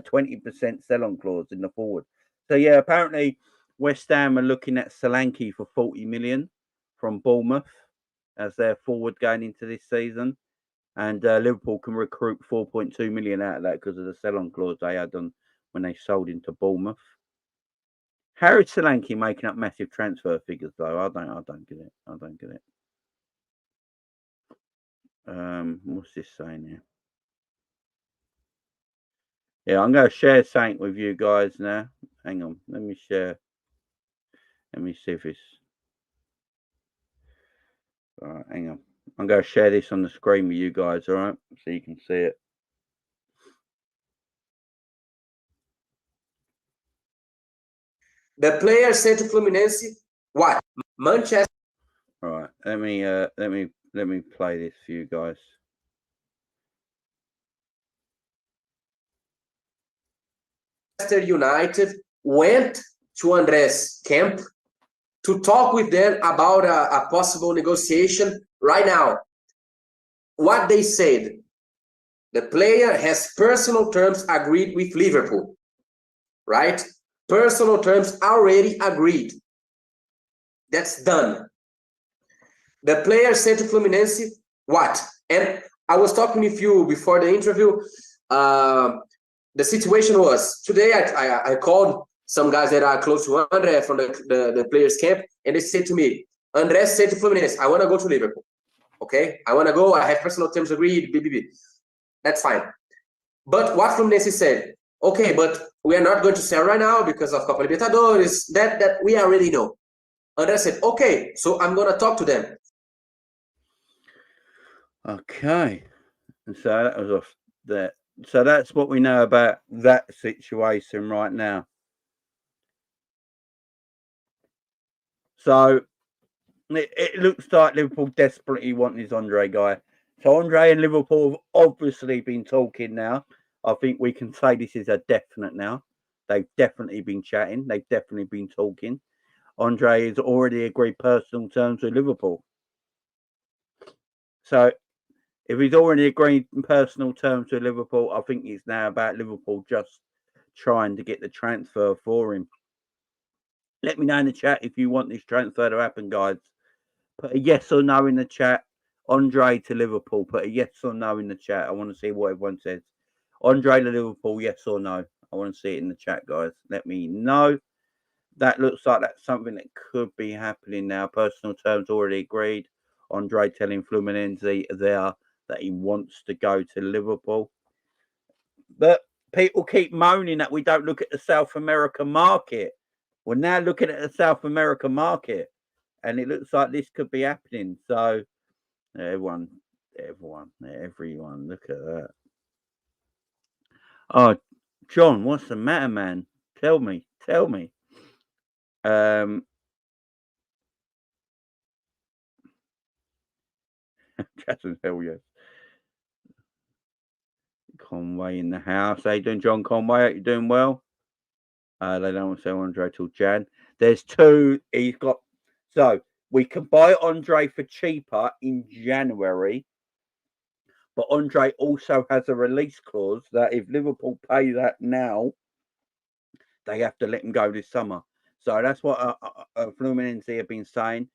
20% sell-on clause in the forward. So yeah, apparently West Ham are looking at Solanke for 40 million from Bournemouth as their forward going into this season. And Liverpool can recruit 4.2 million out of that because of the sell-on clause they had on when they sold into Bournemouth. Harry Solanke making up massive transfer figures, though. I don't get it. What's this saying here? Yeah, I'm going to share something with you guys now. Hang on, let me share. Let me see if it's. All right, hang on. I'm going to share this on the screen with you guys, all right? So you can see it. The player said to Fluminense, what? Manchester. All right, let me play this for you guys. Manchester United went to André's camp to talk with them about a possible negotiation right now. What they said, the player has personal terms agreed with Liverpool, right? Personal terms already agreed. That's done. The player said to Fluminense, what? And I was talking with you before the interview. The situation was, today I called some guys that are close to André from the players' camp, and they said to me, André said to Fluminense, I want to go to Liverpool. Okay? I want to go. I have personal terms agreed. That's fine. But what Fluminense said, okay, but we are not going to sell right now because of Copa Libertadores. That we already know. André said, okay, so I'm going to talk to them. Okay. And so that was off there. So that's what we know about that situation right now. So it looks like Liverpool desperately want this André guy. So André and Liverpool have obviously been talking now. I think we can say this is a definite now. They've definitely been chatting. They've definitely been talking. André has already agreed personal terms with Liverpool. So if he's already agreed personal terms with Liverpool, I think it's now about Liverpool just trying to get the transfer for him. Let me know in the chat if you want this transfer to happen, guys. Put a yes or no in the chat. André to Liverpool. Put a yes or no in the chat. I want to see what everyone says. André to Liverpool, yes or no? I want to see it in the chat, guys. Let me know. That looks like that's something that could be happening now. Personal terms already agreed. André telling Fluminense there that he wants to go to Liverpool. But people keep moaning that we don't look at the South American market. We're now looking at the South American market, and it looks like this could be happening. So, everyone, look at that. Oh, John, what's the matter, man? Tell me. Jackson, hell yes. Conway in the house. How you doing, John Conway? You doing well? They don't want to sell André till Jan. There's two. He's got. So we can buy André for cheaper in January, but André also has a release clause that if Liverpool pay that now, they have to let him go this summer. So that's what Fluminense have been saying.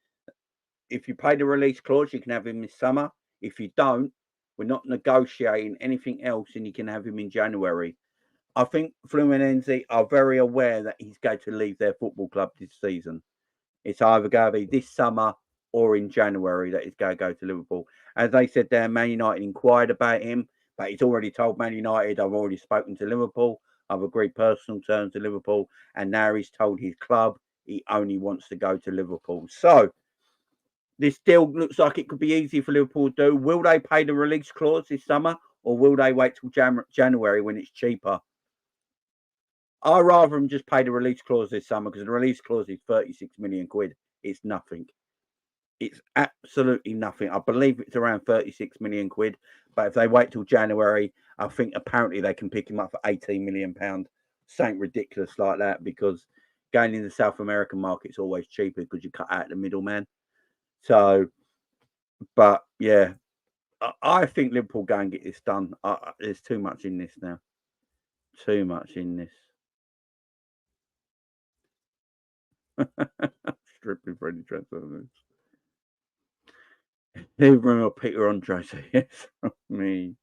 If you pay the release clause, you can have him this summer. If you don't, we're not negotiating anything else, and you can have him in January. I think Fluminense are very aware that he's going to leave their football club this season. It's either going to be this summer or in January that he's going to go to Liverpool. As they said there, Man United inquired about him, but he's already told Man United, I've already spoken to Liverpool. I've agreed personal terms to Liverpool. And now he's told his club he only wants to go to Liverpool. So this deal looks like it could be easy for Liverpool to do. Will they pay the release clause this summer, or will they wait till January when it's cheaper? I'd rather them just pay the release clause this summer because the release clause is 36 million quid. It's nothing. It's absolutely nothing. I believe it's around 36 million quid. But if they wait till January, I think apparently they can pick him up for 18 million pounds. Something ridiculous like that, because going in the South American market is always cheaper because you cut out the middleman. So, but yeah, I think Liverpool go and get this done. There's too much in this now. Too much in this. Stripping for any transfer moves. Remember Peter André said yes from me.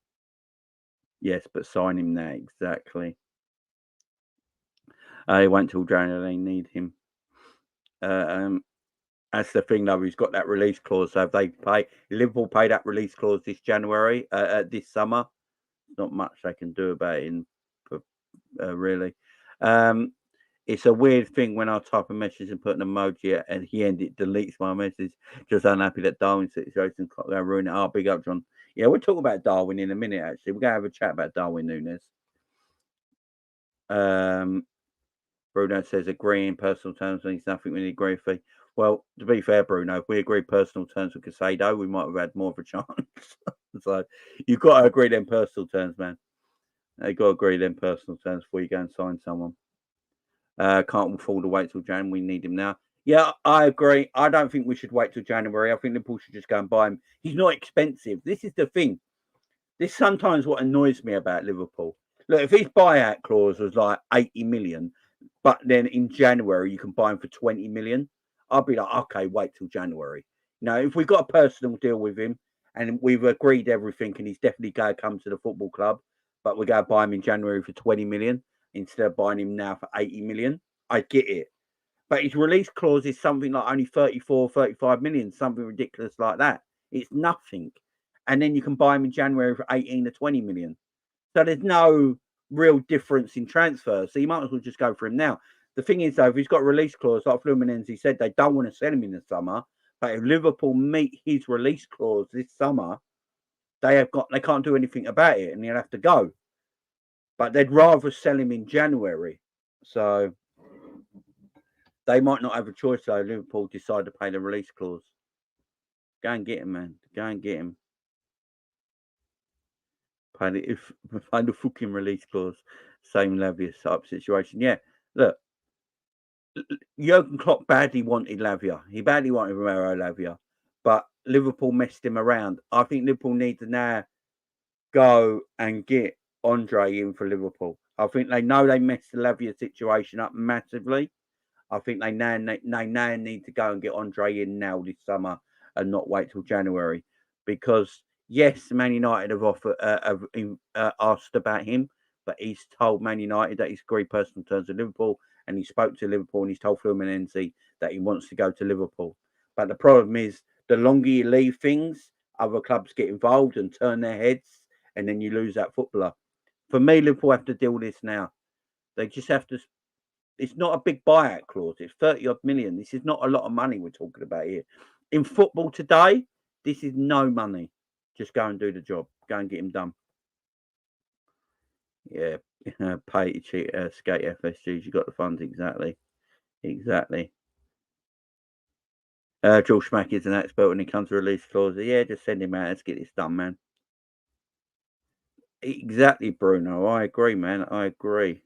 Yes, but sign him now, exactly. They wait till January, they need him. That's the thing, though. He's got that release clause. So if they pay, Liverpool pay that release clause this January, this summer, not much they can do about it. Really, it's a weird thing when I type a message and put an emoji at the end, it deletes my message. Just unhappy that Darwin situation can't go ruin it. Oh, big up, John. Yeah, we'll talk about Darwin in a minute. Actually, we're gonna have a chat about Darwin Nunez. Bruno says agree in personal terms means nothing when you agree with. Well, to be fair, Bruno, if we agree personal terms with Caicedo, we might have had more of a chance. So you've got to agree them personal terms, man. You've got to agree them personal terms before you go and sign someone. Can't afford to wait till January. We need him now. Yeah, I agree. I don't think we should wait till January. I think Liverpool should just go and buy him. He's not expensive. This is the thing. This is sometimes what annoys me about Liverpool. Look, if his buyout clause was like 80 million, but then in January you can buy him for 20 million, I'll be like, okay, wait till January. Now, if we've got a personal deal with him and we've agreed everything and he's definitely going to come to the football club, but we're going to buy him in January for 20 million instead of buying him now for 80 million, I get it. But his release clause is something like only 34, 35 million, something ridiculous like that. It's nothing. And then you can buy him in January for 18 to 20 million. So there's no real difference in transfers. So you might as well just go for him now. The thing is, though, if he's got a release clause, like Fluminense, he said they don't want to sell him in the summer. But if Liverpool meet his release clause this summer, they can't do anything about it, and he'll have to go. But they'd rather sell him in January. So they might not have a choice, though. Liverpool decide to pay the release clause. Go and get him, man. Go and get him. Find the fucking release clause. Same Lavia type situation. Yeah, look, Jurgen Klopp badly wanted Lavia. He badly wanted Romero Lavia, but Liverpool messed him around. I think Liverpool need to now go and get Andre in for Liverpool. I think they know they messed the Lavia situation up massively. I think they now need to go and get Andre in now this summer and not wait till January, because yes, Man United have asked about him, but he's told Man United that he's agreed personal terms with Liverpool, and he spoke to Liverpool and he's told Fluminense that he wants to go to Liverpool. But the problem is, the longer you leave things, other clubs get involved and turn their heads, and then you lose that footballer. For me, Liverpool have to deal with this now. They just have to. It's not a big buyout clause. It's 30 odd million. This is not a lot of money we're talking about here. In football today, this is no money. Just go and do the job. Go and get him done. Yeah, pay to cheat, skate FSGs. You got the funds, exactly. Exactly. George Schmack is an expert when it comes to release clauses. Yeah, just send him out. Let's get this done, man. Exactly, Bruno. I agree, man. I agree.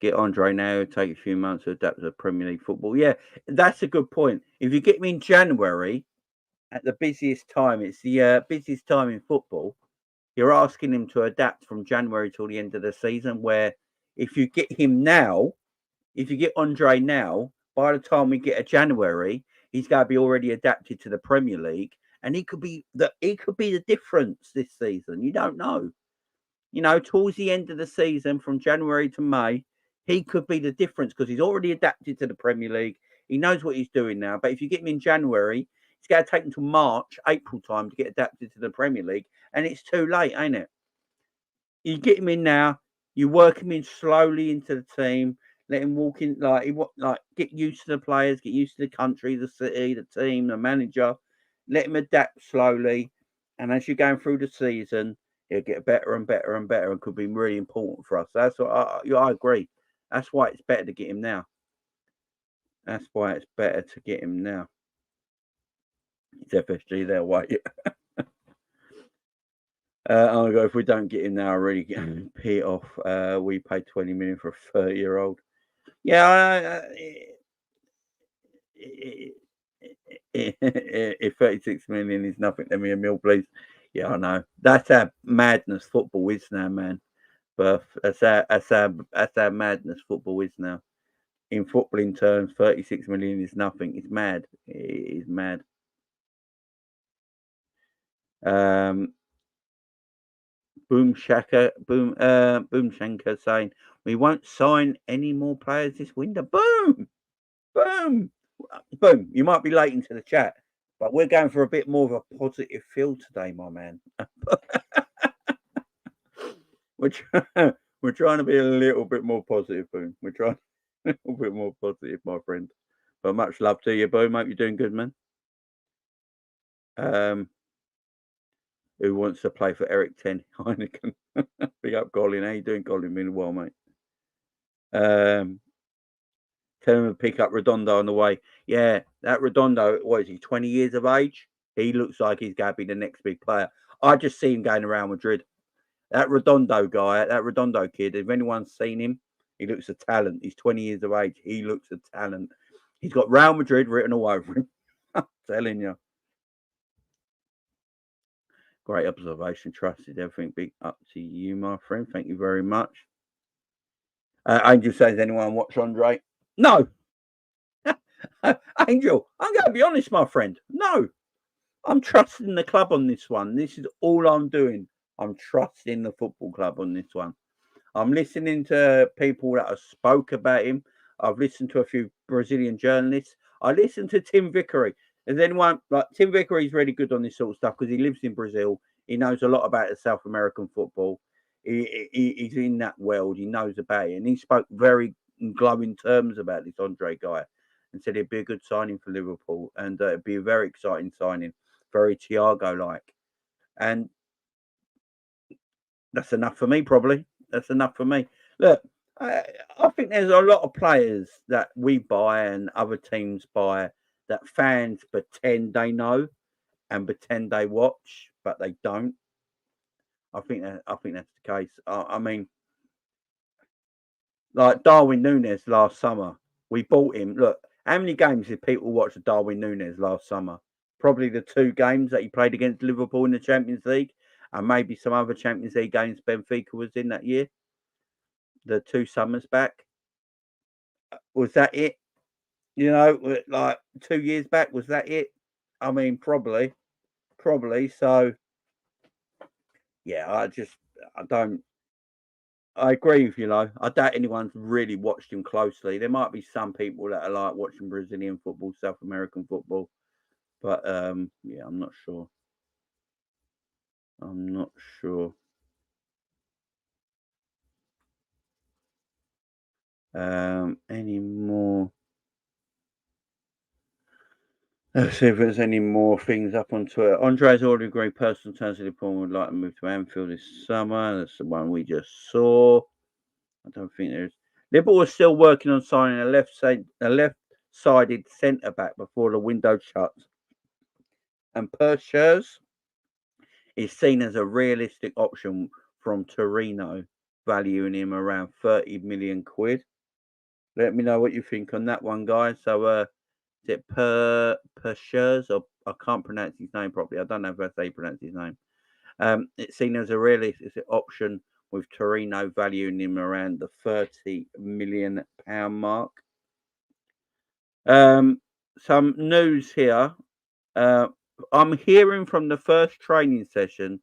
Get Andre now, take a few months to adapt to the Premier League football. Yeah, that's a good point. If you get me in January, at the busiest time, it's the busiest time in football, you're asking him to adapt from January till the end of the season, where if you get him now, if you get Andre now, by the time we get to January, he's going to be already adapted to the Premier League, and he could be the difference this season. You don't know. You know, towards the end of the season, from January to May, he could be the difference because he's already adapted to the Premier League. He knows what he's doing now. But if you get him in January, it's going to take until March, April time to get adapted to the Premier League, and it's too late, ain't it? You get him in now, you work him in slowly into the team, let him walk in, get used to the players, get used to the country, the city, the team, the manager. Let him adapt slowly, and as you're going through the season, he'll get better and better and better, and could be really important for us. That's what I agree. That's why it's better to get him now. That's why it's better to get him now. It's FSG there, wait. I'll go, if we don't get him now, I really get pee off. We paid 20 million for a 30-year-old. Yeah, if 36 million is nothing, let me a mil, please. Yeah, I know. That's how madness football is now, man. But that's how madness football is now. In footballing terms, 36 million is nothing. It's mad. It is mad. Boom Shanker saying we won't sign any more players this window. Boom, boom, boom. You might be late into the chat, but we're going for a bit more of a positive feel today, my man. we're trying to be a little bit more positive, Boom. We're trying a little bit more positive, my friend. But much love to you, Boom. Hope you're doing good, man. Who wants to play for Eric Ten Heineken? Big up, Colin. How you doing, Colin? Been a while, mate. Tell him to pick up Redondo on the way. Yeah, that Redondo, what is he, 20 years of age? He looks like he's going to be the next big player. I just see him going around Madrid. That Redondo guy, that Redondo kid, if anyone's seen him, he looks a talent. He's 20 years of age. He looks a talent. He's got Real Madrid written all over him. I'm telling you. Great observation. Trusted everything. Big up to you, my friend. Thank you very much. Angel says, anyone watch Andre? No. Angel, I'm going to be honest, my friend. No. I'm trusting the club on this one. This is all I'm doing. I'm trusting the football club on this one. I'm listening to people that have spoke about him. I've listened to a few Brazilian journalists. I listened to Tim Vickery. Is anyone like Tim Vickery is really good on this sort of stuff because he lives in Brazil. He knows a lot about the South American football. He's in that world. He knows about it. And he spoke very glowing terms about this Andre guy and said it'd be a good signing for Liverpool and it'd be a very exciting signing, very Thiago-like. And that's enough for me, probably. That's enough for me. Look, I think there's a lot of players that we buy and other teams buy that fans pretend they know and pretend they watch, but they don't. I think that's the case. I mean, like Darwin Nunez last summer, we bought him. Look, how many games did people watch Darwin Nunez last summer? Probably the 2 games that he played against Liverpool in the Champions League, and maybe some other Champions League games Benfica was in that year. The 2 summers back. Was that it? You know, like 2 years back, was that it? I mean, probably. So, yeah, I agree with you, know. I doubt anyone's really watched him closely. There might be some people that are like watching Brazilian football, South American football, but yeah, I'm not sure. Any more? Let's see if there's any more things up on Twitter. Andre's already agreed personal terms with Liverpool would like to move to Anfield this summer. That's the one we just saw. I don't think there's. Liverpool was still working on signing a left-sided centre back before the window shuts. And Purchase is seen as a realistic option from Torino, valuing him around 30 million quid. Let me know what you think on that one, guys. So, is it Purchase? Or I can't pronounce his name properly. I don't know if that's how you pronounce his name. It's seen as a realistic option with Torino valuing him around the £30 million mark. Some news here. I'm hearing from the first training session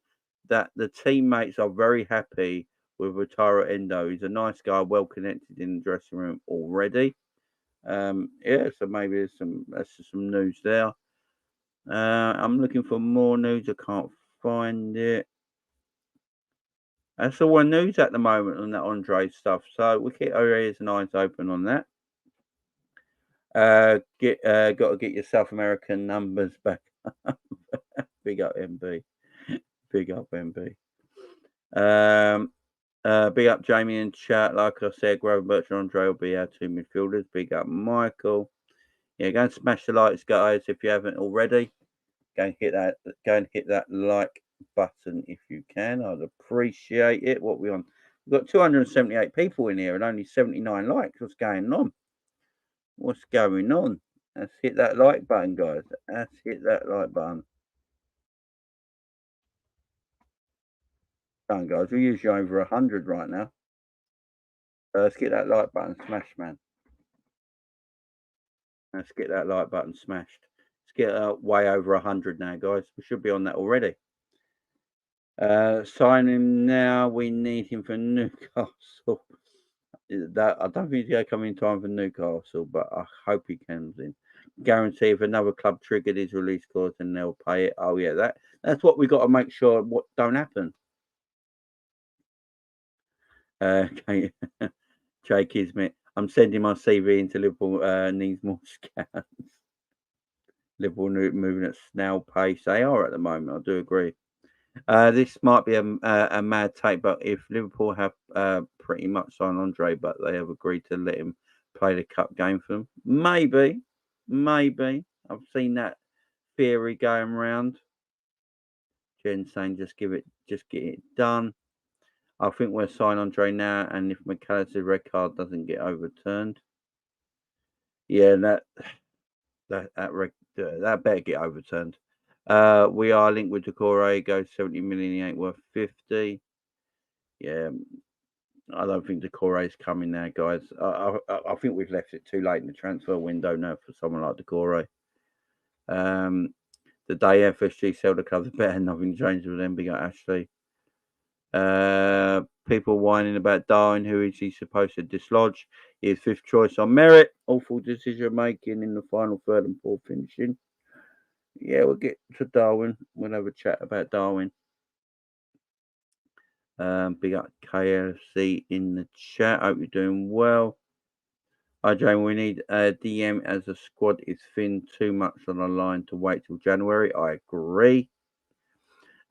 that the teammates are very happy with Wataro Endo. He's a nice guy, well connected in the dressing room already. Yeah, so maybe that's some news there. I'm looking for more news. I can't find it. That's all the news at the moment on that Andre stuff. So we'll keep our ears and eyes open on that. Got to get your South American numbers back. Big up MB. Big up MB. Big up Jamie in chat. Like I said, Grover Birch and Andre will be our 2 midfielders. Big up Michael. Yeah, go and smash the likes, guys, if you haven't already. Go and hit that like button if you can. I'd appreciate it. What we on? We've got 278 people in here and only 79 likes. What's going on? Let's hit that like button, guys. Let's hit that like button. Come on, guys. We're usually over 100 right now. Let's get that like button smashed, man. Let's get that like button smashed. Let's get way over 100 now, guys. We should be on that already. Sign him now. We need him for Newcastle. That I don't think he's going to come in time for Newcastle, but I hope he comes in. Guarantee if another club triggered his release clause, then they'll pay it. Oh yeah, that's what we got to make sure what don't happen. Okay. Jay Kismet, I'm sending my CV into Liverpool. Needs more scans. Liverpool moving at snail pace. They are at the moment. I do agree. This might be a mad take, but if Liverpool have pretty much signed Andre, but they have agreed to let him play the cup game for them, maybe. I've seen that theory going around. Jen saying just get it done. I think we'll sign Andre now, and if McAllister's red card doesn't get overturned, yeah, that better get overturned. We are linked with Decore. Goes 70 million. He ain't worth 50. Yeah, I don't think Decore is coming now, guys. I think we've left it too late in the transfer window now for someone like Decore. The day FSG sell the club's better. Nothing changed with them. Big up Ashley. People whining about Darwin. Who is he supposed to dislodge? His fifth choice on merit. Awful decision making in the final third and fourth finishing. Yeah, we'll get to Darwin. We'll have a chat about Darwin. Big up KFC in the chat. Hope you're doing well. Hi, Jane. We need a DM as a squad is thin. Too much on the line to wait till January. I agree.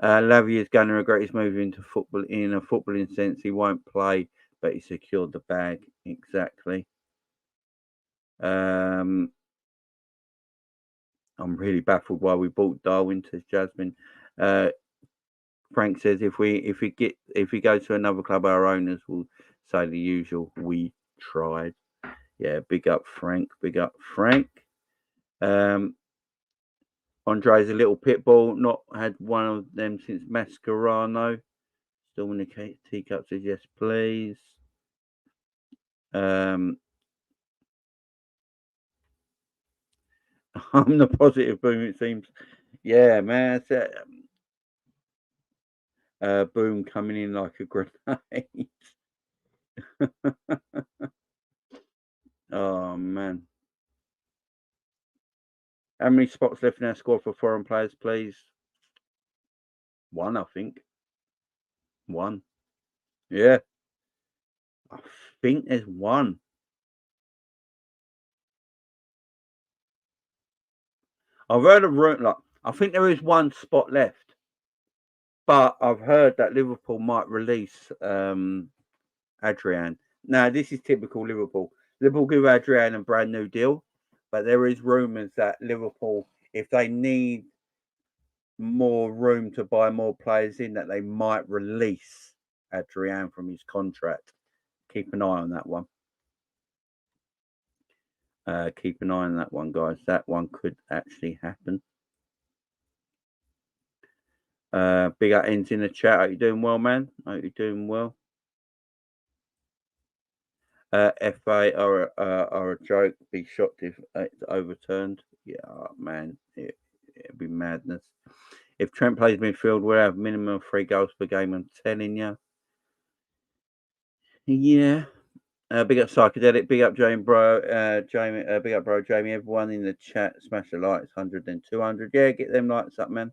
Lavia is going to regret his move into football in a footballing sense. He won't play, but he secured the bag. Exactly. I'm really baffled why we bought Darwin, says Jasmine. Frank says if we go to another club, our owners will say the usual. We tried. Yeah, big up Frank. Andre's a little pit bull. Not had one of them since Mascherano. Still in the teacup says yes, please. I'm the positive boom. It seems. Yeah, man. Boom coming in like a grenade. Oh man. How many spots left in our squad for foreign players, please? One, I think. One. Yeah. I think there's one. I've heard of like I think there is one spot left. But I've heard that Liverpool might release Adrian. Now, this is typical Liverpool. Liverpool give Adrian a brand new deal, but there is rumours that Liverpool, if they need more room to buy more players in, that they might release Adrian from his contract. Keep an eye on that one. Keep an eye on that one, guys. That one could actually happen. Big up ends in the chat. Are you doing well, man? Are you doing well? FA are a joke. Be shocked if it's overturned. Yeah, man, it'd be madness. If Trent plays midfield, we'll have minimum 3 goals per game. I'm telling you. Yeah. Big up Psychedelic. Big up Jamie, bro. Jamie. Big up, bro. Jamie. Everyone in the chat, smash the likes. 100 and 200. Yeah, get them likes up, man.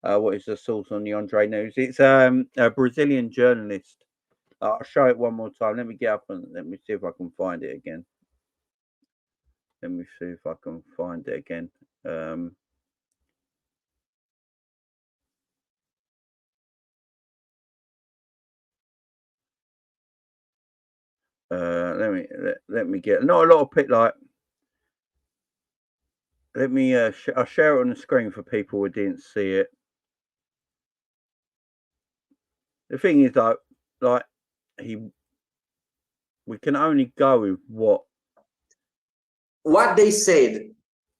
What is the source on the Andre news? It's a Brazilian journalist. I'll show it one more time. Let me get up and let me see if I can find it again. Let me see if I can find it again. Let me get not a lot of pit like. Let me I'll share it on the screen for people who didn't see it. The thing is like we can only go with what they said.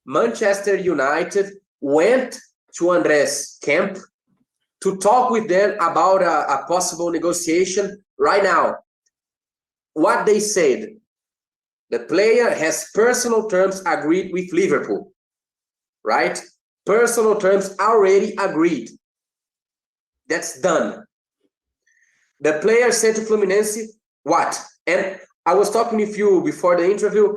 Manchester United went to André's camp to talk with them about a possible negotiation right now. What they said, the player has personal terms agreed with Liverpool, right? Personal terms already agreed. That's done. The player said to Fluminense, what? And I was talking with you before the interview.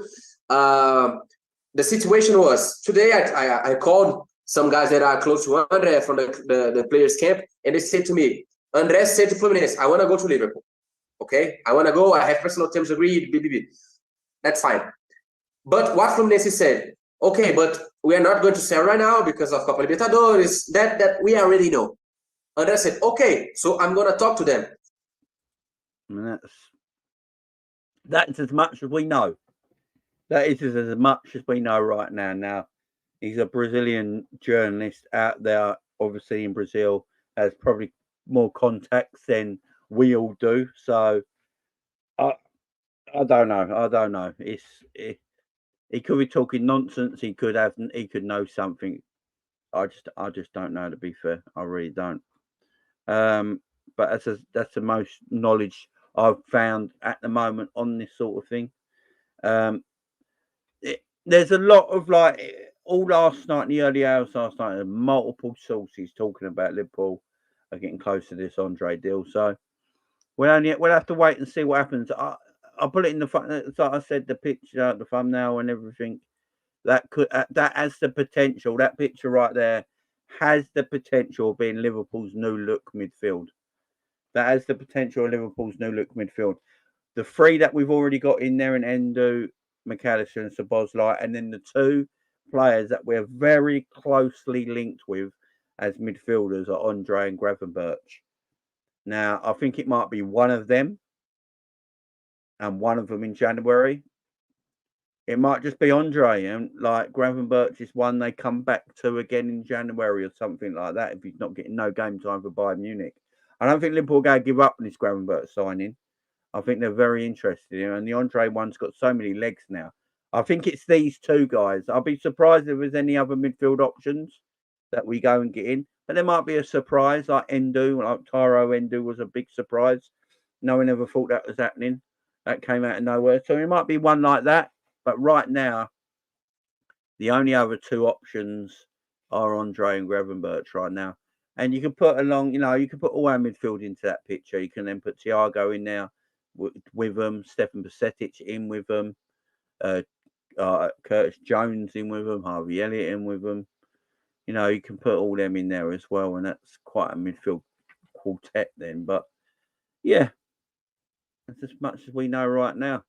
The situation was, today I called some guys that are close to André from the players' camp, and they said to me, André said to Fluminense, I want to go to Liverpool. Okay? I want to go. I have personal terms agreed. That's fine. But what Fluminense said, okay, but we are not going to sell right now because of Copa Libertadores. That we already know. André said, okay, so I'm going to talk to them. And that's as much as we know. That is as much as we know right now. Now, he's a Brazilian journalist out there, obviously in Brazil, has probably more contacts than we all do. So, I don't know. I don't know. He could be talking nonsense. He could know something. I just don't know. To be fair, I really don't. But that's the most knowledge I've found at the moment on this sort of thing. There's a lot of all last night in the early hours last night, there's multiple sources talking about Liverpool are getting close to this André deal. So we'll have to wait and see what happens. I'll put it in the front. Like I said, the picture, the thumbnail, and everything. That has the potential. That picture right there has the potential of being Liverpool's new look midfield. That has the potential of Liverpool's new look midfield. The three that we've already got in there, and Endo, McAllister, and Szoboszlai, and then the two players that we're very closely linked with as midfielders are André and Gravenberch. Now, I think it might be one of them and one of them in January. It might just be André, and Gravenberch is one they come back to again in January or something like that if he's not getting no game time for Bayern Munich. I don't think Liverpool are going to give up on this Gravenberch signing. I think they're very interested in him, and the André one's got so many legs now. I think it's these two guys. I'll be surprised if there's any other midfield options that we go and get in. But there might be a surprise like Endo, like Wataro Endo was a big surprise. No one ever thought that was happening. That came out of nowhere. So it might be one like that. But right now, the only other two options are André and Gravenberch right now. And you can put you can put all our midfield into that picture. You can then put Thiago in there with them, Stefan Bajcetic in with them, Curtis Jones in with them, Harvey Elliott in with them. You can put all them in there as well, and that's quite a midfield quartet then. But yeah, that's as much as we know right now.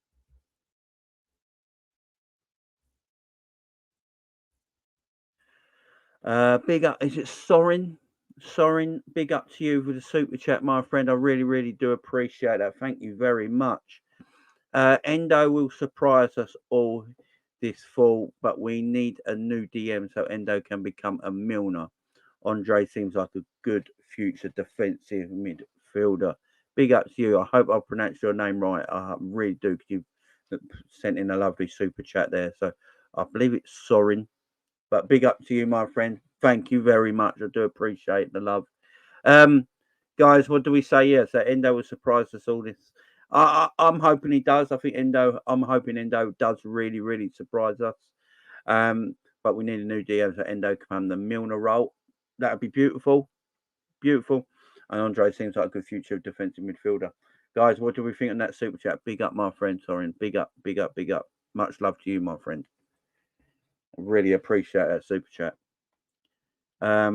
Big up, is it Sorin? Sorin, big up to you for the super chat, my friend. I really, really do appreciate that. Thank you very much. Endo will surprise us all this fall, but we need a new DM so Endo can become a Milner. André seems like a good future defensive midfielder. Big up to you. I hope I pronounced your name right. I really do, because you've sent in a lovely super chat there. So I believe it's Sorin. But big up to you, my friend. Thank you very much. I do appreciate the love. Guys, what do we say? Yes, that Endo will surprise us all this. I'm hoping he does. I'm hoping Endo does really, really surprise us. But we need a new DM so Endo can come the Milner role. That would be beautiful. Beautiful. And André seems like a good future defensive midfielder. Guys, what do we think on that super chat? Big up, my friend, Sorin. Big up, big up, big up. Much love to you, my friend. Really appreciate that super chat. I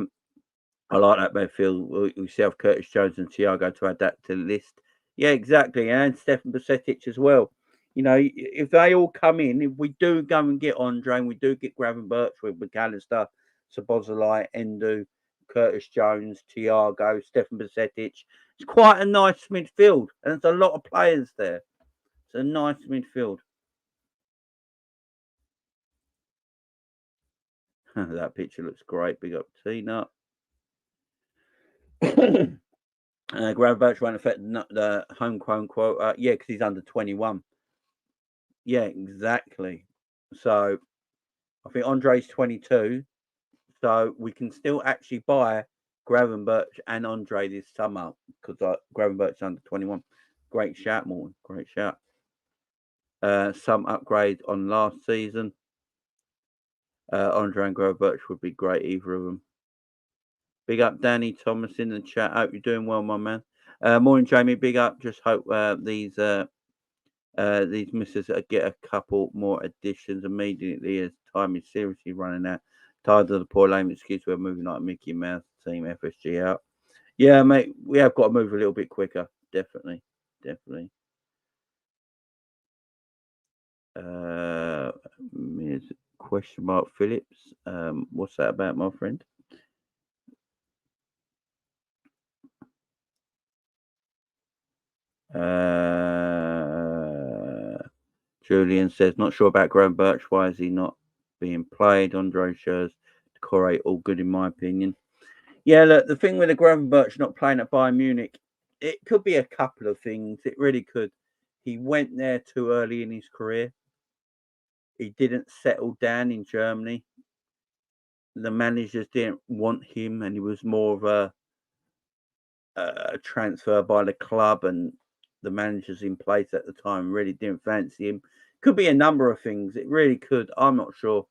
like that midfield. We still have Curtis Jones and Thiago to add that to the list. Yeah, exactly. And Stefan Bajcetic as well. If they all come in, if we do go and get André and we do get Gravenberch with McAllister, Szoboszlai, Endo, Curtis Jones, Thiago, Stefan Bajcetic, it's quite a nice midfield. And there's a lot of players there. It's a nice midfield. That picture looks great. Big up Tina. Gravenberch won't affect the homegrown quote. Yeah, because he's under 21. Yeah, exactly. So I think André's 22. So we can still actually buy Gravenberch and André this summer because Gravenberch's under 21. Great shout, Morton. Great shout. Some upgrade on last season. André and Gravenberch would be great, either of them. Big up Danny Thomas in the chat. Hope you're doing well, my man. Morning, Jamie. Big up. Just hope these misses get a couple more additions immediately as time is seriously running out. Tired of the poor lame excuse we're moving like Mickey Mouse team FSG out. Yeah, mate, we have got to move a little bit quicker. Definitely. Question mark Phillips. What's that about, my friend? Julian says, not sure about Graham Birch. Why is he not being played? Andre shares, Corey, all good in my opinion. Yeah, look, the thing with the Graham Birch not playing at Bayern Munich, it could be a couple of things. It really could. He went there too early in his career. He didn't settle down in Germany. The managers didn't want him, and he was more of a transfer by the club, and the managers in place at the time really didn't fancy him. Could be a number of things. It really could. I'm not sure.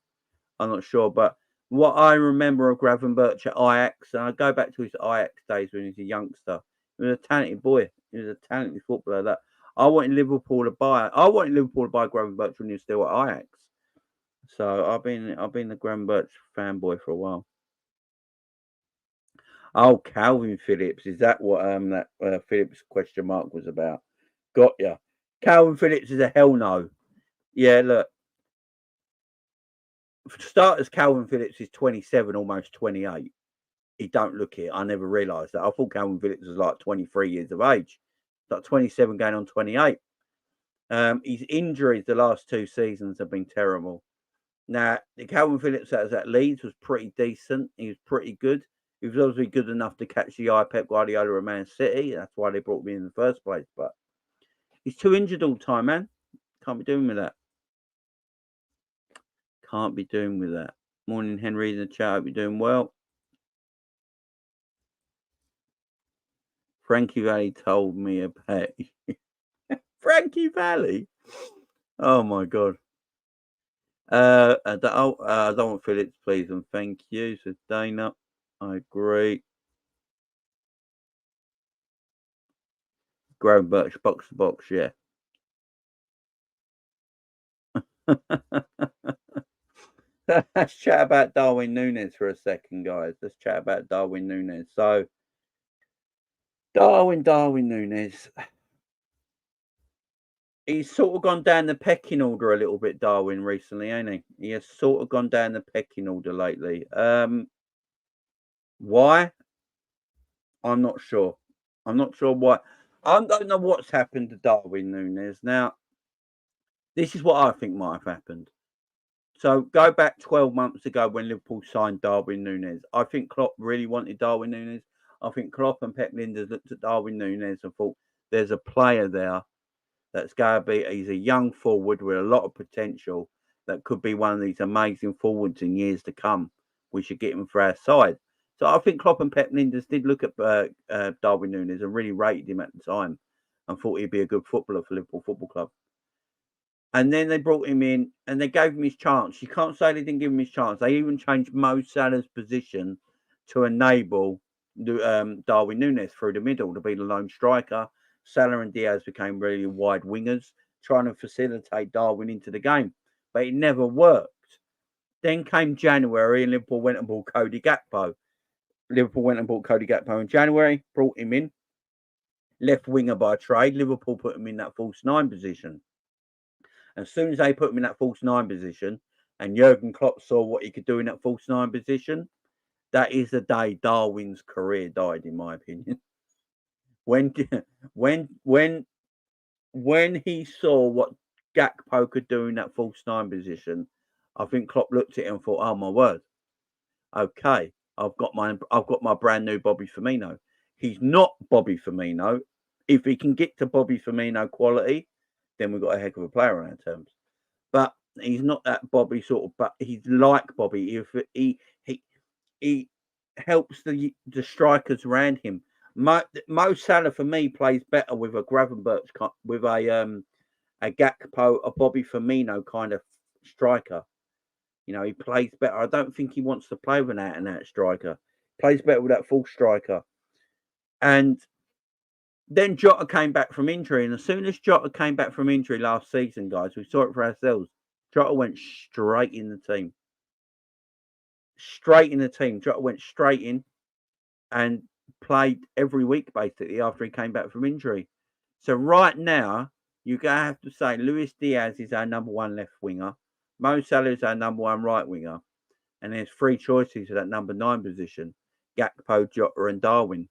But what I remember of Gravenberch at Ajax, and I go back to his Ajax days when he was a youngster, he was a talented boy. He was a talented footballer. That I wanted Liverpool to buy Gravenberch when he was still at Ajax. So I've been the Gravenberch fanboy for a while. Oh, Calvin Phillips. Is that what that Phillips question mark was about? Got ya. Calvin Phillips is a hell no. Yeah, look. For starters, Calvin Phillips is 27, almost 28. He don't look it. I never realised that. I thought Calvin Phillips was like 23 years of age. Like 27 going on 28. His injuries the last 2 seasons have been terrible. Now, the Calvin Phillips that was at Leeds was pretty decent. He was pretty good. He was obviously good enough to catch the eye of Pep Guardiola at Man City. That's why they brought me in the first place. But he's too injured all the time, man. Can't be doing with that. Can't be doing with that. Morning, Henry in the chat. Hope you're doing well. Frankie Valley told me about Frankie Valley. Oh my god. I don't want Phillips, please, and thank you. Says Dana. I agree. Graham Birch, box to box, yeah. Let's chat about Darwin Nunez for a second, guys. Let's chat about Darwin Nunez. So, Darwin Nunez. He's sort of gone down the pecking order a little bit, Darwin, recently, ain't he? He has sort of gone down the pecking order lately. Why? I'm not sure. I'm not sure why. I don't know what's happened to Darwin Nunez. Now, this is what I think might have happened. So go back 12 months ago when Liverpool signed Darwin Nunez. I think Klopp really wanted Darwin Nunez. I think Klopp and Pep Linders looked at Darwin Nunez and thought, there's a player there that's going to be, he's a young forward with a lot of potential that could be one of these amazing forwards in years to come. We should get him for our side. So I think Klopp and Pep Linders did look at Darwin Nunez and really rated him at the time and thought he'd be a good footballer for Liverpool Football Club. And then they brought him in and they gave him his chance. You can't say they didn't give him his chance. They even changed Mo Salah's position to enable Darwin Nunez through the middle to be the lone striker. Salah and Diaz became really wide wingers, trying to facilitate Darwin into the game. But it never worked. Then came January and Liverpool went and bought Cody Gakpo. In January, brought him in. Left winger by trade. Liverpool put him in that false 9 position. As soon as they put him in that false 9 position and Jurgen Klopp saw what he could do in that false 9 position, that is the day Darwin's career died, in my opinion. When he saw what Gakpo could do in that false 9 position, I think Klopp looked at it and thought, oh my word, okay, I've got my brand new Bobby Firmino. He's not Bobby Firmino. If he can get to Bobby Firmino quality, then we've got a heck of a player on our terms. But he's not that Bobby sort of, but he's like Bobby. If he helps the strikers around him. Mo Salah for me plays better with a Gravenberch, with a Gakpo, a Bobby Firmino kind of striker. You know, he plays better. I don't think he wants to play with an out-and-out striker. Plays better with that full striker. And then Jota came back from injury. And as soon as Jota came back from injury last season, guys, we saw it for ourselves. Jota went straight in the team. Jota went straight in and played every week, basically, after he came back from injury. So right now, you're going to have to say Luis Diaz is our number one left winger. Mo Salah is our number one right winger. And there's three choices at that number 9 position. Gakpo, Jota and Darwin.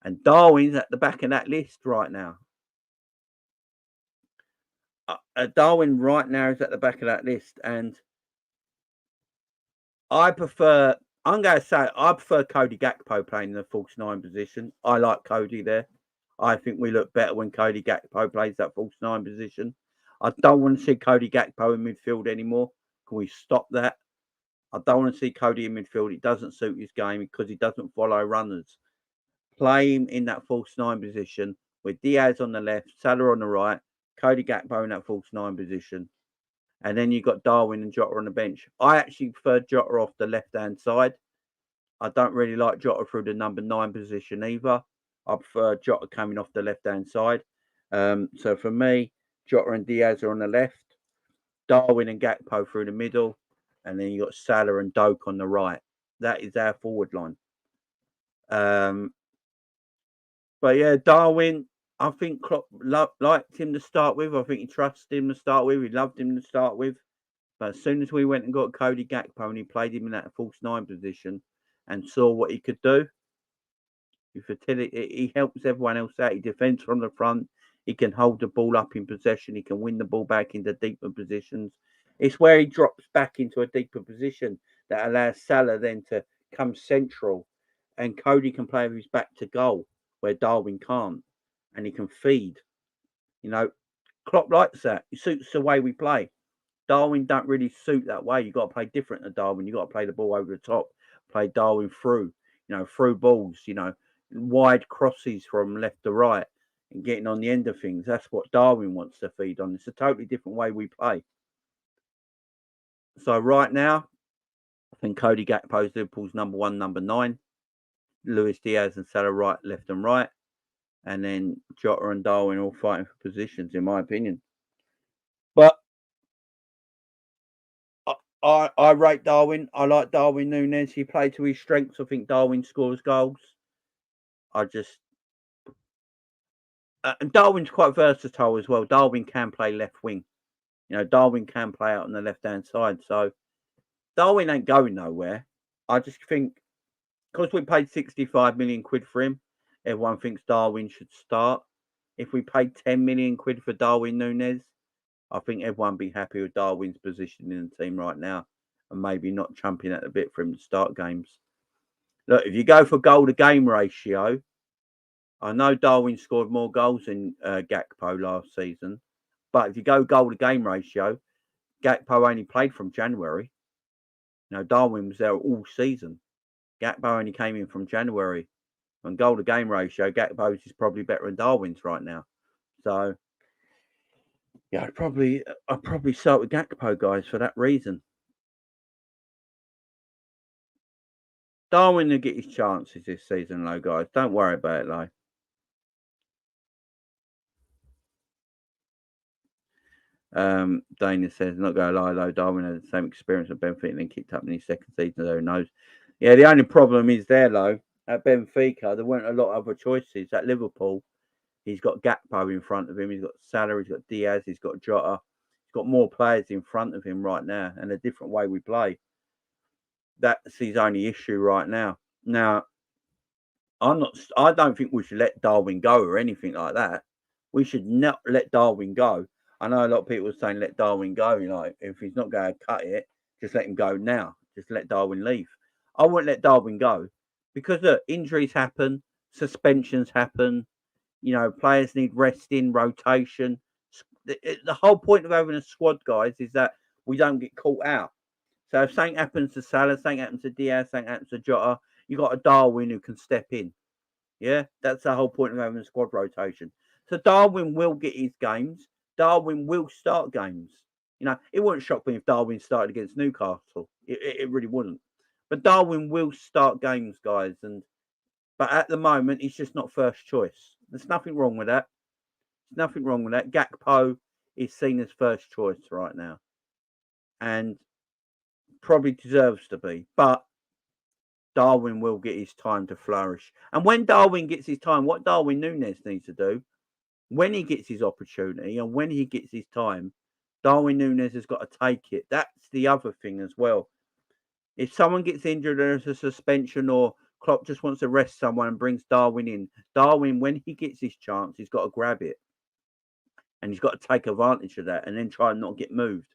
And Darwin's at the back of that list right now. Darwin right now is at the back of that list. And I'm going to say, I prefer Cody Gakpo playing in the false 9 position. I like Cody there. I think we look better when Cody Gakpo plays that false 9 position. I don't want to see Cody Gakpo in midfield anymore. Can we stop that? I don't want to see Cody in midfield. It doesn't suit his game because he doesn't follow runners. Play him in that false 9 position with Diaz on the left, Salah on the right, Cody Gakpo in that false 9 position. And then you've got Darwin and Jota on the bench. I actually prefer Jota off the left-hand side. I don't really like Jota through the number 9 position either. I prefer Jota coming off the left-hand side. So for me, Jota and Diaz are on the left. Darwin and Gakpo through the middle. And then you've got Salah and Doak on the right. That is our forward line. But yeah, Darwin, I think Klopp liked him to start with. I think he trusted him to start with. He loved him to start with. But as soon as we went and got Cody Gakpo and he played him in that false 9 position and saw what he could do, he helps everyone else out. He defends from the front. He can hold the ball up in possession. He can win the ball back into deeper positions. It's where he drops back into a deeper position that allows Salah then to come central, and Cody can play with his back to goal where Darwin can't, and he can feed. You know, Klopp likes that. It suits the way we play. Darwin don't really suit that way. You've got to play different to Darwin. You've got to play the ball over the top, play Darwin through, through balls, wide crosses from left to right and getting on the end of things. That's what Darwin wants to feed on. It's a totally different way we play. So right now, I think Cody Gakpo is Liverpool's number 1, number 9. Luis Diaz and Salah right, left and right. And then Jota and Darwin all fighting for positions, in my opinion. But I rate Darwin. I like Darwin Nunez. He played to his strengths. I think Darwin scores goals. And Darwin's quite versatile as well. Darwin can play left wing. Darwin can play out on the left-hand side. So Darwin ain't going nowhere. I just think because we paid 65 million quid for him, everyone thinks Darwin should start. If we paid 10 million quid for Darwin Nunez, I think everyone would be happy with Darwin's position in the team right now and maybe not jumping at the bit for him to start games. Look, if you go for goal to game ratio, I know Darwin scored more goals than Gakpo last season, but if you go goal to game ratio, Gakpo only played from January. Darwin was there all season. Gakpo only came in from January. On goal to game ratio, Gakpo's is probably better than Darwin's right now. So yeah, I'd probably start with Gakpo, guys, for that reason. Darwin will get his chances this season, though, guys. Don't worry about it, though. Dana says, not going to lie, though, Darwin had the same experience at Benfica and then kicked up in his second season, so who knows. Yeah, the only problem is there, though, at Benfica, there weren't a lot of other choices. At Liverpool, he's got Gakpo in front of him. He's got Salah, he's got Diaz, he's got Jota. He's got more players in front of him right now and a different way we play. That's his only issue right now. Now, I don't think we should let Darwin go or anything like that. We should not let Darwin go. I know a lot of people are saying let Darwin go. If he's not going to cut it, just let him go now. Just let Darwin leave. I won't let Darwin go because look, injuries happen, suspensions happen. Players need resting, rotation. The whole point of having a squad, guys, is that we don't get caught out. So if something happens to Salah, something happens to Diaz, something happens to Jota, you got a Darwin who can step in. Yeah, that's the whole point of having a squad rotation. So Darwin will get his games. Darwin will start games. It wouldn't shock me if Darwin started against Newcastle. It really wouldn't. But Darwin will start games, guys. But at the moment, he's just not first choice. There's nothing wrong with that. There's nothing wrong with that. Gakpo is seen as first choice right now. And probably deserves to be. But Darwin will get his time to flourish. And when Darwin gets his time, what Darwin Nunez needs to do, when he gets his opportunity and when he gets his time, Darwin Nunez has got to take it. That's the other thing as well. If someone gets injured, there's a suspension, or Klopp just wants to rest someone and brings Darwin in. Darwin, when he gets his chance, he's got to grab it. And he's got to take advantage of that and then try and not get moved.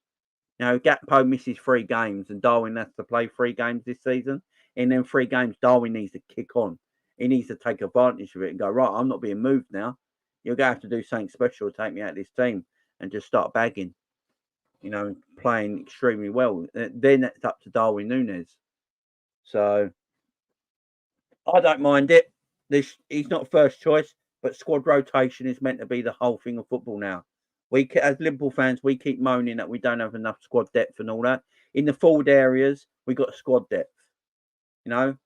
Now, Gakpo misses 3 games and Darwin has to play 3 games this season. In them 3 games, Darwin needs to kick on. He needs to take advantage of it and go, right, I'm not being moved now. You're going to have to do something special to take me out of this team and just start bagging, you know, playing extremely well. Then that's up to Darwin Nunez. So I don't mind it. He's not first choice, but squad rotation is meant to be the whole thing of football now. As Liverpool fans, we keep moaning that we don't have enough squad depth and all that. In the forward areas, we got squad depth. You know,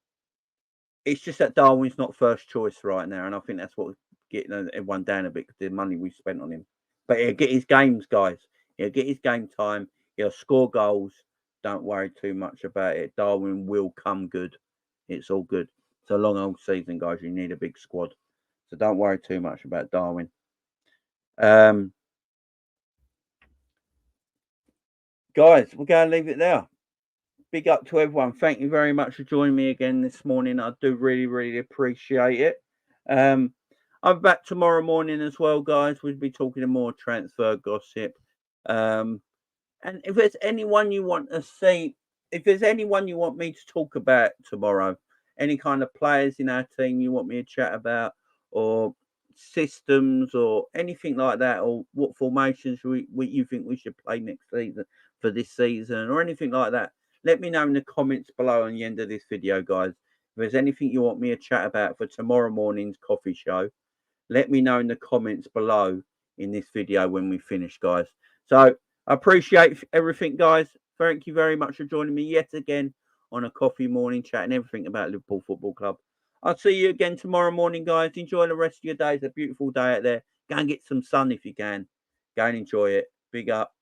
it's just that Darwin's not first choice right now, and I think that's what's getting everyone down a bit because the money we spent on him. But he'll get his games, guys. He'll get his game time. He'll score goals. Don't worry too much about it. Darwin will come good. It's all good. It's a long old season, guys. You need a big squad. So don't worry too much about Darwin. Guys, we're going to leave it there. Big up to everyone. Thank you very much for joining me again this morning. I do really, really appreciate it. I'm back tomorrow morning as well, guys. We'll be talking more transfer gossip. And if there's anyone you want to see, if there's anyone you want me to talk about tomorrow, any kind of players in our team you want me to chat about, or systems, or anything like that, or what formations you think we should play next season for this season, or anything like that, let me know in the comments below on the end of this video, guys. If there's anything you want me to chat about for tomorrow morning's coffee show, let me know in the comments below in this video when we finish, guys. So I appreciate everything, guys. Thank you very much for joining me yet again on a coffee morning, chatting everything about Liverpool Football Club. I'll see you again tomorrow morning, guys. Enjoy the rest of your day. It's a beautiful day out there. Go and get some sun if you can. Go and enjoy it. Big up.